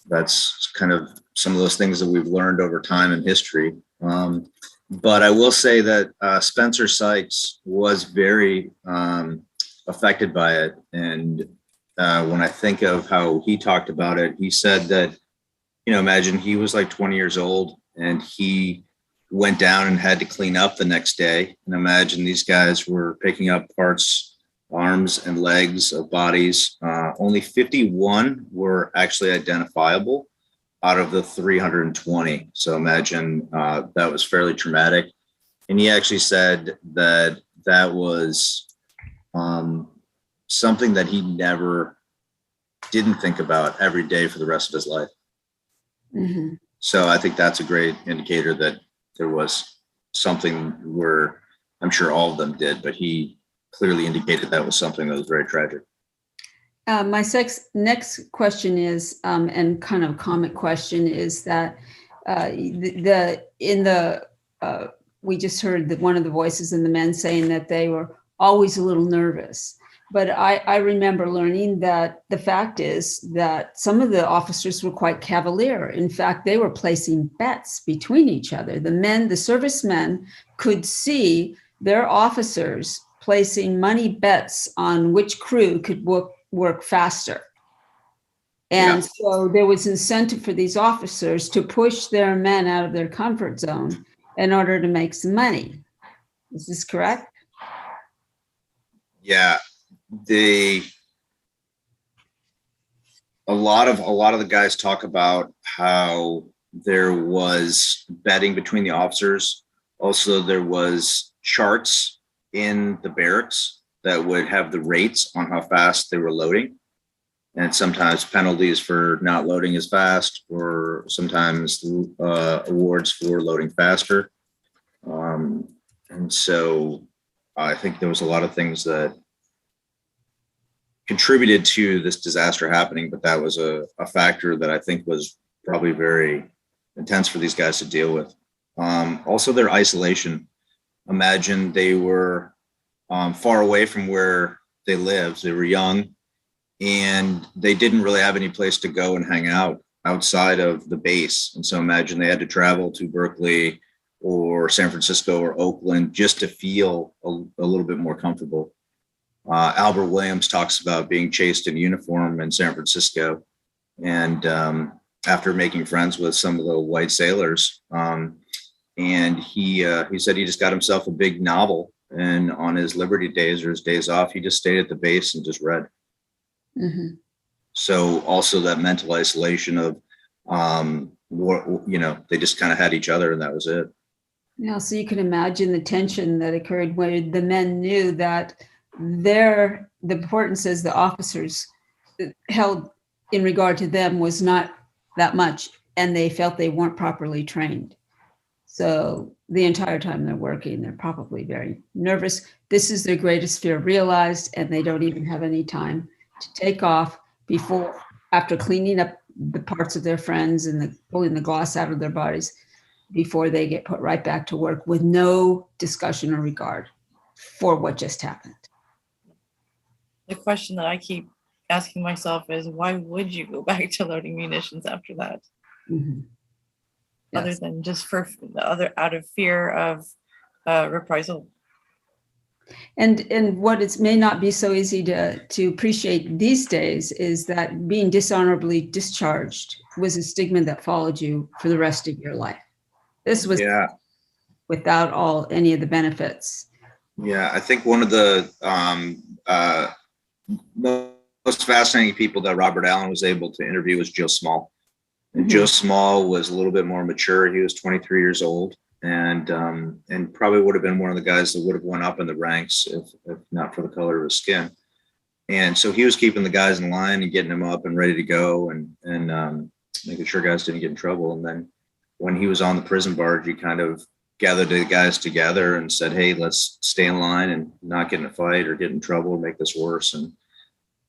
E: that's kind of some of those things that we've learned over time in history. But I will say that Spencer Sykes was very affected by it. And when I think of how he talked about it, he said that, imagine he was like 20 years old and he went down and had to clean up the next day. And imagine these guys were picking up parts, arms and legs of bodies. Only 51 were actually identifiable out of the 320. So imagine that was fairly traumatic. And he actually said that that was something that he never didn't think about every day for the rest of his life.
A: Mm-hmm.
E: So I think that's a great indicator that there was something where, I'm sure all of them did, but he clearly indicated that was something that was very tragic.
A: My next question is, and kind of comic question, is that we just heard that one of the voices in the men saying that they were always a little nervous. But I remember learning that the fact is that some of the officers were quite cavalier. In fact, they were placing bets between each other. The servicemen could see their officers placing money bets on which crew could work faster. And so there was incentive for these officers to push their men out of their comfort zone in order to make some money. Is this correct?
E: Yeah. A lot of the guys talk about how there was betting between the officers. Also, there was charts in the barracks that would have the rates on how fast they were loading, and sometimes penalties for not loading as fast, or sometimes awards for loading faster. And so I think there was a lot of things that contributed to this disaster happening, but that was a factor that I think was probably very intense for these guys to deal with. Also, their isolation. Imagine they were far away from where they lived. They were young, and they didn't really have any place to go and hang out outside of the base. And so imagine they had to travel to Berkeley or San Francisco or Oakland just to feel a little bit more comfortable. Albert Williams talks about being chased in uniform in San Francisco, and after making friends with some of the white sailors, and he said he just got himself a big novel, and on his liberty days or his days off, he just stayed at the base and just read.
A: Mm-hmm.
E: So also that mental isolation of, they just kind of had each other, and that was it.
A: Yeah, so you can imagine the tension that occurred when the men knew that the importance as the officers held in regard to them was not that much, and they felt they weren't properly trained. So the entire time they're working, they're probably very nervous. This is their greatest fear realized, and they don't even have any time to take off after cleaning up the parts of their friends and pulling the gloss out of their bodies, before they get put right back to work with no discussion or regard for what just happened.
B: The question that I keep asking myself is, why would you go back to loading munitions after that?
A: Mm-hmm. Yes.
B: Other than just out of fear of reprisal.
A: And what it may not be so easy to appreciate these days is that being dishonorably discharged was a stigma that followed you for the rest of your life. This was without any of the benefits.
E: Yeah, I think one of the most fascinating people that Robert Allen was able to interview was Joe Small. And Joe Small was a little bit more mature. He was 23 years old, and probably would have been one of the guys that would have went up in the ranks if not for the color of his skin. And so he was keeping the guys in line and getting them up and ready to go, and making sure guys didn't get in trouble. And then when he was on the prison barge, he kind of gathered the guys together and said, "Hey, let's stay in line and not get in a fight or get in trouble or make this worse." And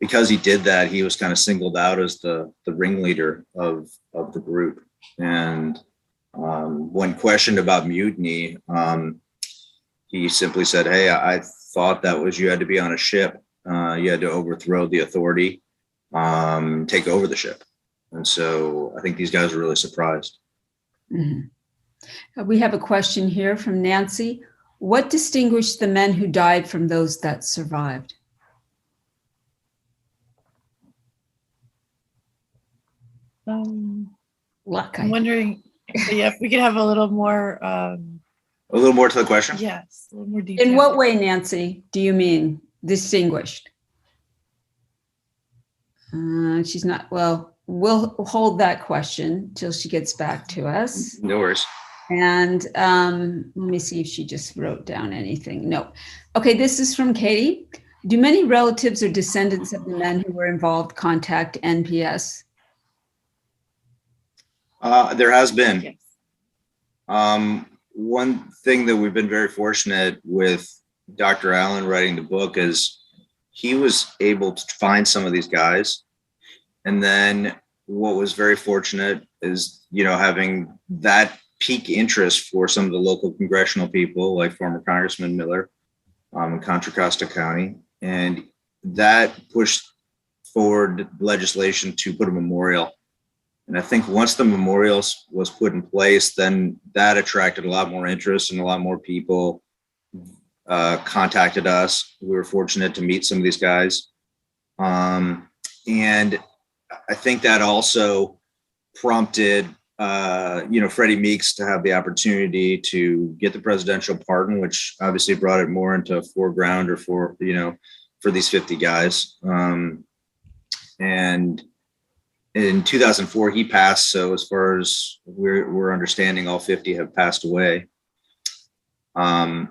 E: because he did that, he was kind of singled out as the ringleader of the group. And when questioned about mutiny, he simply said, "Hey, I thought that was you had to be on a ship. You had to overthrow the authority, take over the ship." And so I think these guys were really surprised.
A: We have a question here from Nancy. What distinguished the men who died from those that survived? Luck.
B: I'm wondering, if we could have a little more.
E: A little more to the question?
B: Yes, a little more detail.
A: In what way, Nancy, do you mean distinguished? She's not, well, we'll hold that question till she gets back to us.
E: No worries.
A: And let me see if she just wrote down anything. No. Okay, this is from Katie. Do many relatives or descendants of the men who were involved contact NPS?
E: There has been. Yes. One thing that we've been very fortunate with Dr. Allen writing the book is he was able to find some of these guys. And then what was very fortunate is, having that peak interest for some of the local congressional people like former Congressman Miller in Contra Costa County. And that pushed forward legislation to put a memorial. And I think once the memorial was put in place, then that attracted a lot more interest and a lot more people contacted us. We were fortunate to meet some of these guys. And I think that also prompted, Freddie Meeks to have the opportunity to get the presidential pardon, which obviously brought it more into foreground or for these 50 guys. And in 2004, he passed. So as far as we're understanding, all 50 have passed away. And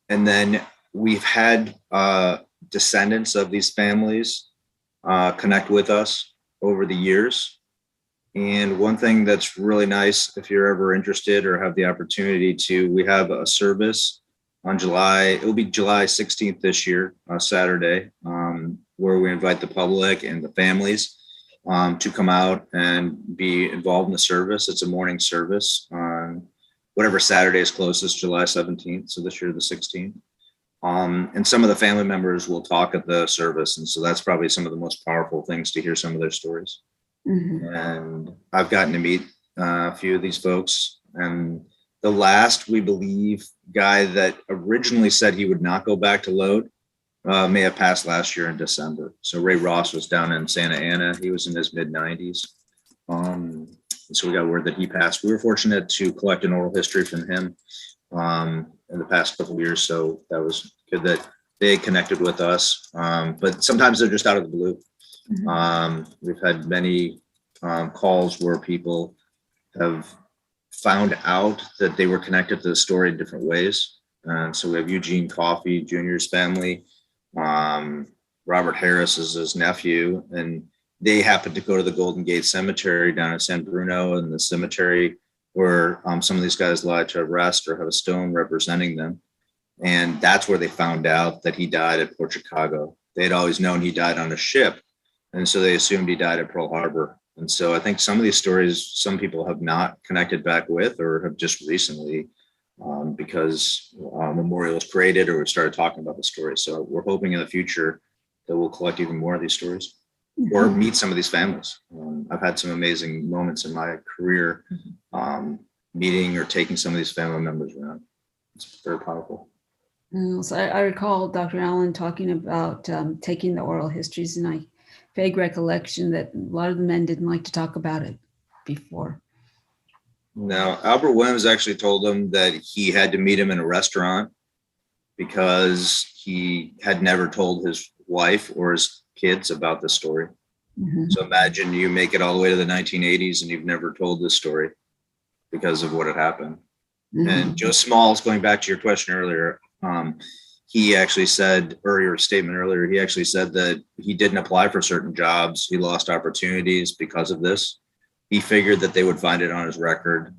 E: then we've had descendants of these families connect with us over the years. And one thing that's really nice, if you're ever interested or have the opportunity to, we have a service on it will be July 16th this year, Saturday, where we invite the public and the families to come out and be involved in the service. It's a morning service on whatever Saturday is closest, July 17th. So this year, the 16th. And some of the family members will talk at the service. And so that's probably some of the most powerful things to hear some of their stories. Mm-hmm. And I've gotten to meet a few of these folks. And the last, we believe, guy that originally said he would not go back to load may have passed last year in December. So Ray Ross was down in Santa Ana. He was in his mid-90s. So we got word that he passed. We were fortunate to collect an oral history from him in the past couple of years. So that was good that they connected with us. But sometimes they're just out of the blue. Mm-hmm. We've had many calls where people have found out that they were connected to the story in different ways. So we have Eugene Coffey Jr.'s family. Robert Harris is his nephew, and they happened to go to the Golden Gate Cemetery down in San Bruno, and the cemetery where some of these guys lie to rest or have a stone representing them. And that's where they found out that he died at Port Chicago. They had always known he died on a ship, and so they assumed he died at Pearl Harbor. And so I think some of these stories, some people have not connected back with or have just recently because memorial was created or we started talking about the story. So we're hoping in the future that we'll collect even more of these stories or meet some of these families. I've had some amazing moments in my career meeting or taking some of these family members around. It's very powerful.
A: So I recall Dr. Allen talking about taking the oral histories, and I vague recollection that a lot of the men didn't like to talk about it before.
E: Now, Albert Williams actually told him that he had to meet him in a restaurant because he had never told his wife or his kids about this story.
A: Mhm.
E: So imagine you make it all the way to the 1980s and you've never told this story because of what had happened.
A: Mhm.
E: And Joe Smalls, going back to your question earlier, he actually said, or your statement earlier, he actually said that he didn't apply for certain jobs. He lost opportunities because of this. He figured that they would find it on his record.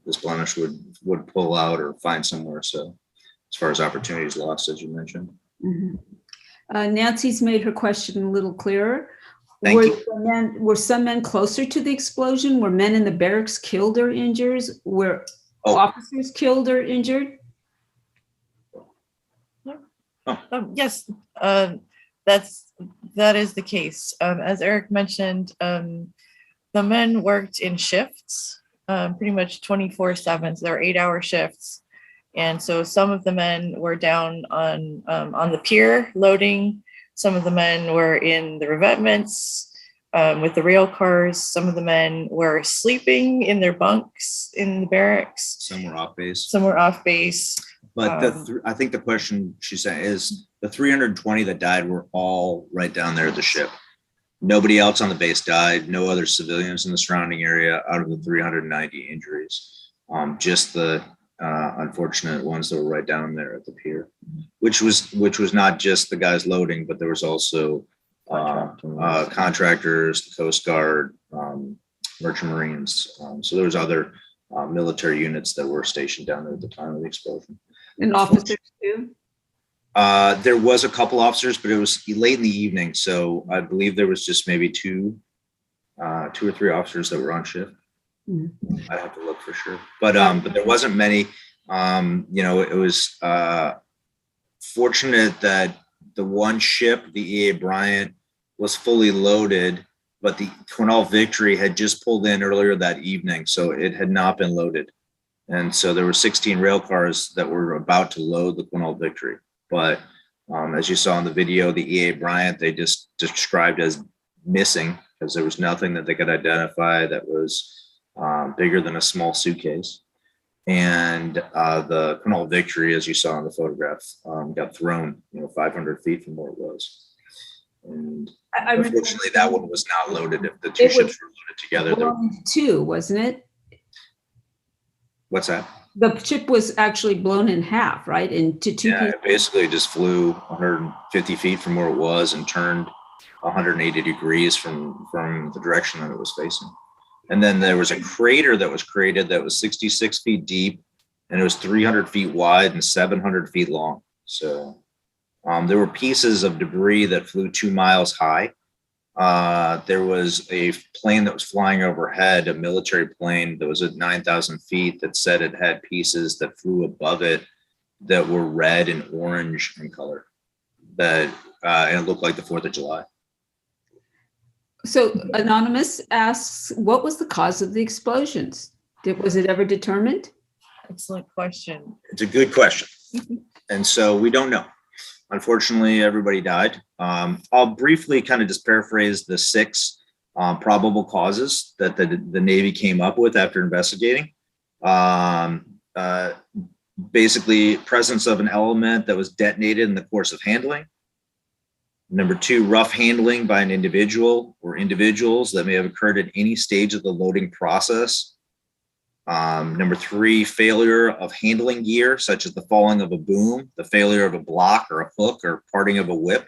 E: This blemish would pull out or find somewhere. So as far as opportunities lost, as you mentioned.
A: Mhm. Nancy's made her question a little clearer.
E: Thank you.
A: Were some men closer to the explosion? Were men in the barracks killed or injured? Were officers killed or injured?
B: Yes, that is the case. As Eric mentioned, the men worked in shifts, pretty much 24/7. So there were 8-hour shifts, and so some of the men were down on the pier loading. Some of the men were in the revetments with the rail cars. Some of the men were sleeping in their bunks in the barracks.
E: Some were off base.
B: Some were off base.
E: But I think the question she's saying is the 320 that died were all right down there at the ship. Nobody else on the base died. No other civilians in the surrounding area out of the 390 injuries. Just the unfortunate ones that were right down there at the pier, which was not just the guys loading, but there was also contractors, the Coast Guard, Merchant Marines. So there was other military units that were stationed down there at the time of the explosion.
A: And officers too?
E: There was a couple officers, but it was late in the evening. So I believe there was just maybe two or three officers that were on shift.
A: Mm-hmm.
E: I'd have to look for sure. But there wasn't many. It was fortunate that the one ship, the E.A. Bryant, was fully loaded, but the Quinault Victory had just pulled in earlier that evening. So it had not been loaded. And so there were 16 rail cars that were about to load the Quinault Victory. But as you saw in the video, the E.A. Bryant, they just described as missing because there was nothing that they could identify that was bigger than a small suitcase. And the Quinault Victory, as you saw in the photograph, got thrown 500 feet from where it was. And unfortunately, that one was not loaded. If the two ships were loaded together,
A: two, wasn't it?
E: What's that?
A: The ship was actually blown in half, right? Into two pieces.
E: It basically just flew 150 feet from where it was and turned 180 degrees from the direction that it was facing. And then there was a crater that was created that was 66 feet deep, and it was 300 feet wide and 700 feet long. So there were pieces of debris that flew 2 miles high. There was a plane that was flying overhead, a military plane that was at 9,000 feet that said it had pieces that flew above it that were red and orange in color. And it looked like the 4th of July.
A: So Anonymous asks, what was the cause of the explosions? Was it ever determined?
B: Excellent question.
E: It's a good question. And so we don't know. Unfortunately, everybody died. I'll briefly kind of just paraphrase the 6 probable causes that the Navy came up with after investigating. Basically, presence of an element that was detonated in the course of handling. Number 2, rough handling by an individual or individuals that may have occurred at any stage of the loading process. Number 3, failure of handling gear, such as the falling of a boom, the failure of a block or a hook or parting of a whip.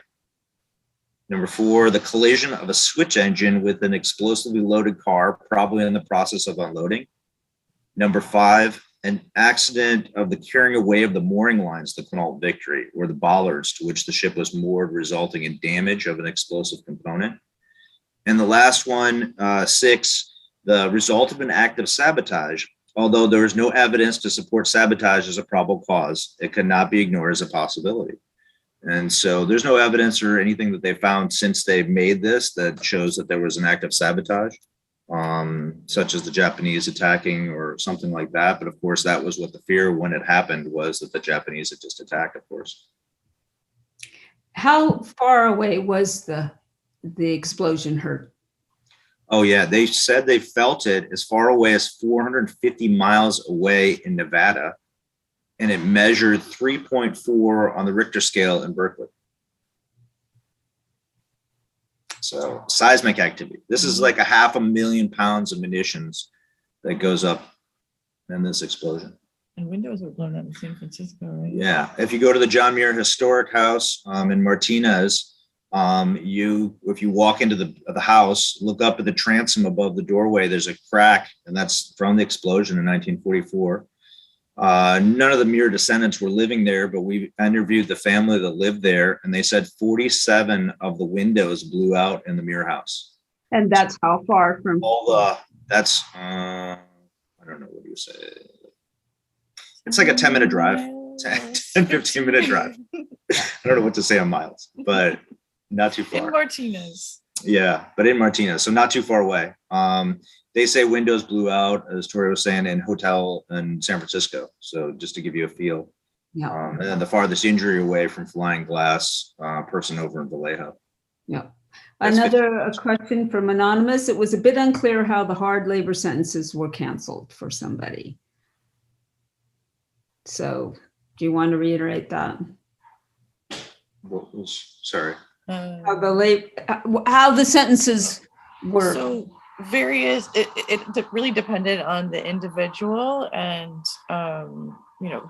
E: Number 4, the collision of a switch engine with an explosively loaded car, probably in the process of unloading. Number 5, an accident of the carrying away of the mooring lines, the Quinault Victory, or the bollards to which the ship was moored, resulting in damage of an explosive component. And the last one, 6, the result of an act of sabotage. Although there is no evidence to support sabotage as a probable cause, it cannot be ignored as a possibility. And so there's no evidence or anything that they found since they've made this that shows that there was an act of sabotage. such as the Japanese attacking or something like that. But of course, that was what the fear when it happened was that the Japanese had just attacked, of course.
A: How far away was the explosion heard?
E: Oh yeah, they said they felt it as far away as 450 miles away in Nevada, and it measured 3.4 on the Richter scale in Berkeley. So seismic activity. This is like 500,000 pounds of munitions that goes up in this explosion.
B: And windows were blown out in San Francisco, right?
E: Yeah. If you go to the John Muir Historic House in Martinez, if you walk into the house, look up at the transom above the doorway, there's a crack, and that's from the explosion in 1944. None of the Muir descendants were living there, but we interviewed the family that lived there, and they said 47 of the windows blew out in the Muir house.
A: And that's how far from?
E: That's, I don't know, what do you say? It's like a 10-minute drive, 10, 15-minute drive. I don't know what to say on miles, but not too far.
B: In Martinez.
E: Yeah, but in Martinez, so not too far away. They say windows blew out, as Tory was saying, in hotel in San Francisco. So just to give you a feel.
A: Yeah.
E: And then the farthest injury away from flying glass, person over in Vallejo.
A: Yeah. Another question from Anonymous. It was a bit unclear how the hard labor sentences were canceled for somebody. So do you want to reiterate that?
E: What was, sorry.
A: How the sentences were.
B: So various, it really depended on the individual and,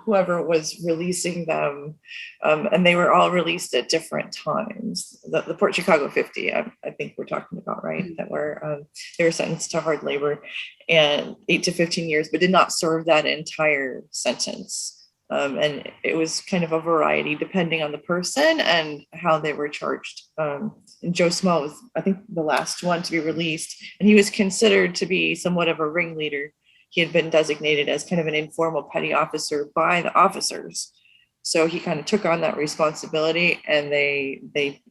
B: whoever was releasing them. And they were all released at different times. The Port Chicago 50, I think we're talking about, right? Mm-hmm. That were, they were sentenced to hard labor and 8 to 15 years, but did not serve that entire sentence. And it was kind of a variety depending on the person and how they were charged. And Joe Small was, I think, the last one to be released, and he was considered to be somewhat of a ringleader. He had been designated as kind of an informal petty officer by the officers. So he kind of took on that responsibility, and they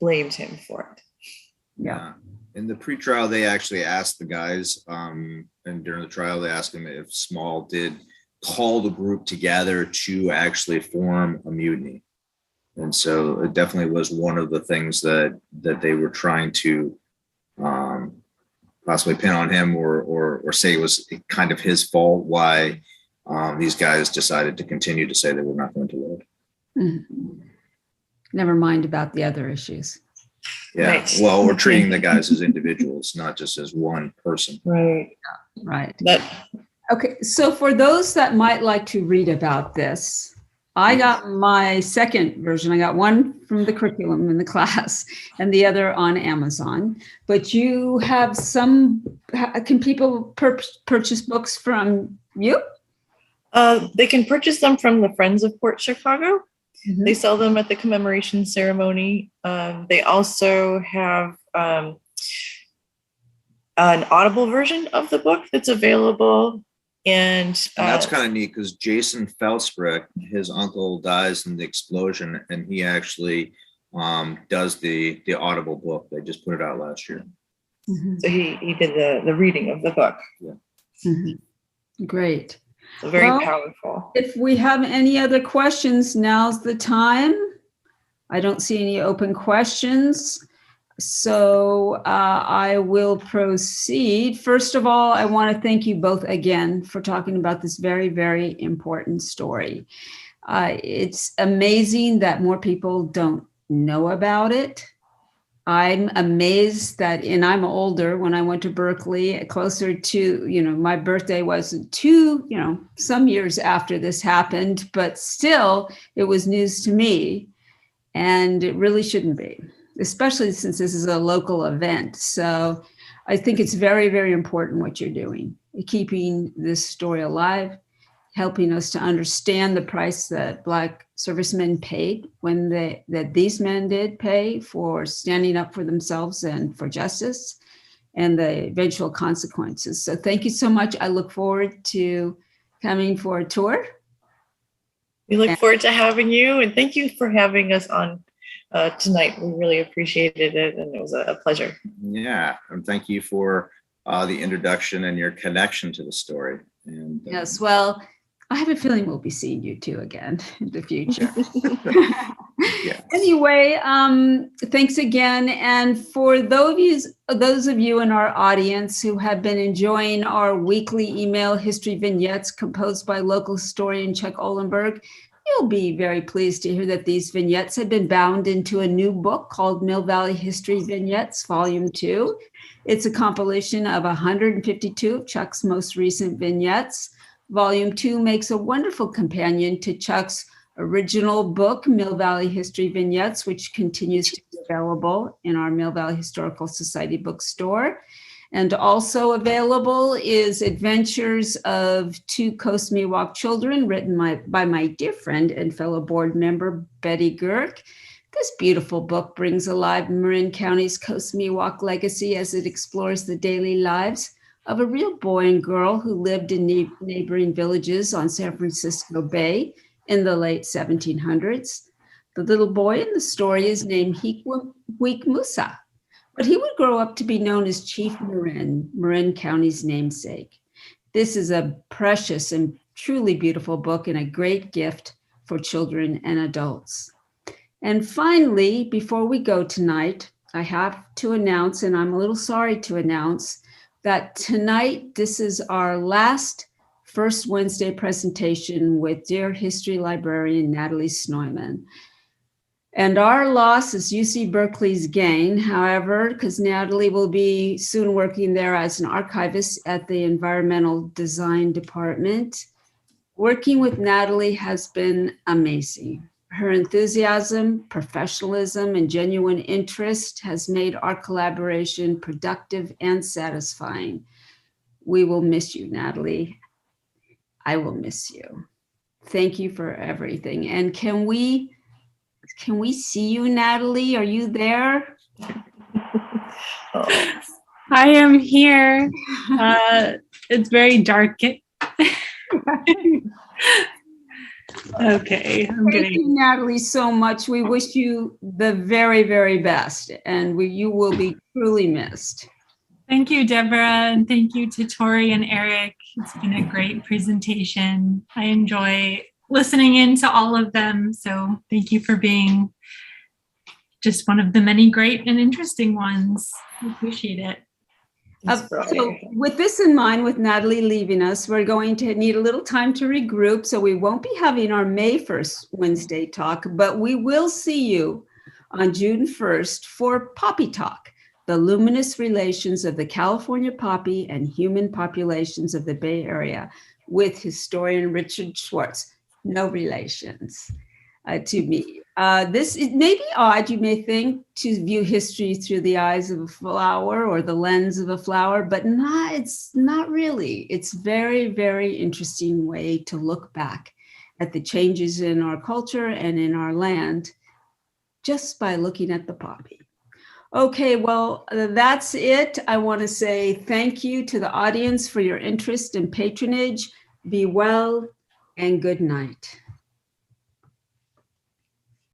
B: blamed him for it.
E: Yeah. In the pretrial, they actually asked the guys, and during the trial, they asked him if Small did call the group together to actually form a mutiny. And so it definitely was one of the things that they were trying to possibly pin on him or say it was kind of his fault why these guys decided to continue to say they were not going to load.
A: Mm-hmm. Never mind about the other issues.
E: Yeah,
B: right.
E: Well, we're treating the guys as individuals, not just as one person.
B: Right.
A: Right.
B: That.
A: Okay, so for those that might like to read about this, I got my second version. I got one from the curriculum in the class and the other on Amazon. But you have some, can people purchase books from you?
B: They can purchase them from the Friends of Port Chicago.
A: Mm-hmm.
B: They sell them at the commemoration ceremony. They also have an Audible version of the book that's available. And
E: that's kind of neat because Jason Felsbrick, his uncle dies in the explosion, and he actually does the Audible book. They just put it out last year.
A: Mm-hmm.
B: So he did the reading of the book.
E: Yeah.
A: Mm-hmm. Great.
B: So very powerful.
A: If we have any other questions, now's the time. I don't see any open questions. So I will proceed. First of all, I want to thank you both again for talking about this very, very important story. It's amazing that more people don't know about it. I'm amazed that, and I'm older, when I went to Berkeley, closer to, my birthday wasn't some years after this happened, but still it was news to me, and it really shouldn't be, especially since this is a local event. So I think it's very, very important what you're doing, keeping this story alive, helping us to understand the price that Black servicemen paid that these men did pay for standing up for themselves and for justice and the eventual consequences. So thank you so much. I look forward to coming for a tour.
B: We look forward to having you, and thank you for having us on tonight. We really appreciated it, and it was a pleasure.
E: Yeah, and thank you for the introduction and your connection to the story. And
A: Yes, well, I have a feeling we'll be seeing you two again in the future.
E: yeah.
A: Anyway, thanks again. And for those of you in our audience who have been enjoying our weekly email history vignettes composed by local historian Chuck Ohlenberg, you'll be very pleased to hear that these vignettes have been bound into a new book called Mill Valley History Vignettes, Volume 2. It's a compilation of 152 of Chuck's most recent vignettes. Volume 2 makes a wonderful companion to Chuck's original book, Mill Valley History Vignettes, which continues to be available in our Mill Valley Historical Society bookstore. And also available is Adventures of Two Coast Miwok Children, written by my dear friend and fellow board member, Betty Girk. This beautiful book brings alive Marin County's Coast Miwok legacy as it explores the daily lives of a real boy and girl who lived in neighboring villages on San Francisco Bay in the late 1700s. The little boy in the story is named Week Musa, but he would grow up to be known as Chief Marin County's namesake. This is a precious and truly beautiful book and a great gift for children and adults. And finally, before we go tonight, I have to announce, and I'm a little sorry to announce, that tonight, this is our last First Wednesday presentation with dear history librarian Natalie Snoyman. And our loss is UC Berkeley's gain, however, because Natalie will be soon working there as an archivist at the Environmental Design Department. Working with Natalie has been amazing. Her enthusiasm, professionalism, and genuine interest has made our collaboration productive and satisfying. We will miss you, Natalie. I will miss you. Thank you for everything. And can we see you, Natalie? Are you there?
B: Oh.
L: I am here. It's very dark. Okay,
A: Thank you, Natalie, so much. We wish you the very, very best, and you will be truly missed.
L: Thank you, Deborah, and thank you to Tory and Eric. It's been a great presentation. I enjoy listening in to all of them, so thank you for being just one of the many great and interesting ones. I appreciate it.
A: So with this in mind, with Natalie leaving us, we're going to need a little time to regroup. So we won't be having our May 1st Wednesday talk, but we will see you on June 1st for Poppy Talk, the luminous relations of the California poppy and human populations of the Bay Area, with historian Richard Schwartz. No relations to me. This may be odd, you may think, to view history through the eyes of a flower or the lens of a flower, but it's not really. It's very, very interesting way to look back at the changes in our culture and in our land just by looking at the poppy. Okay, well, that's it. I want to say thank you to the audience for your interest and patronage. Be well and good night.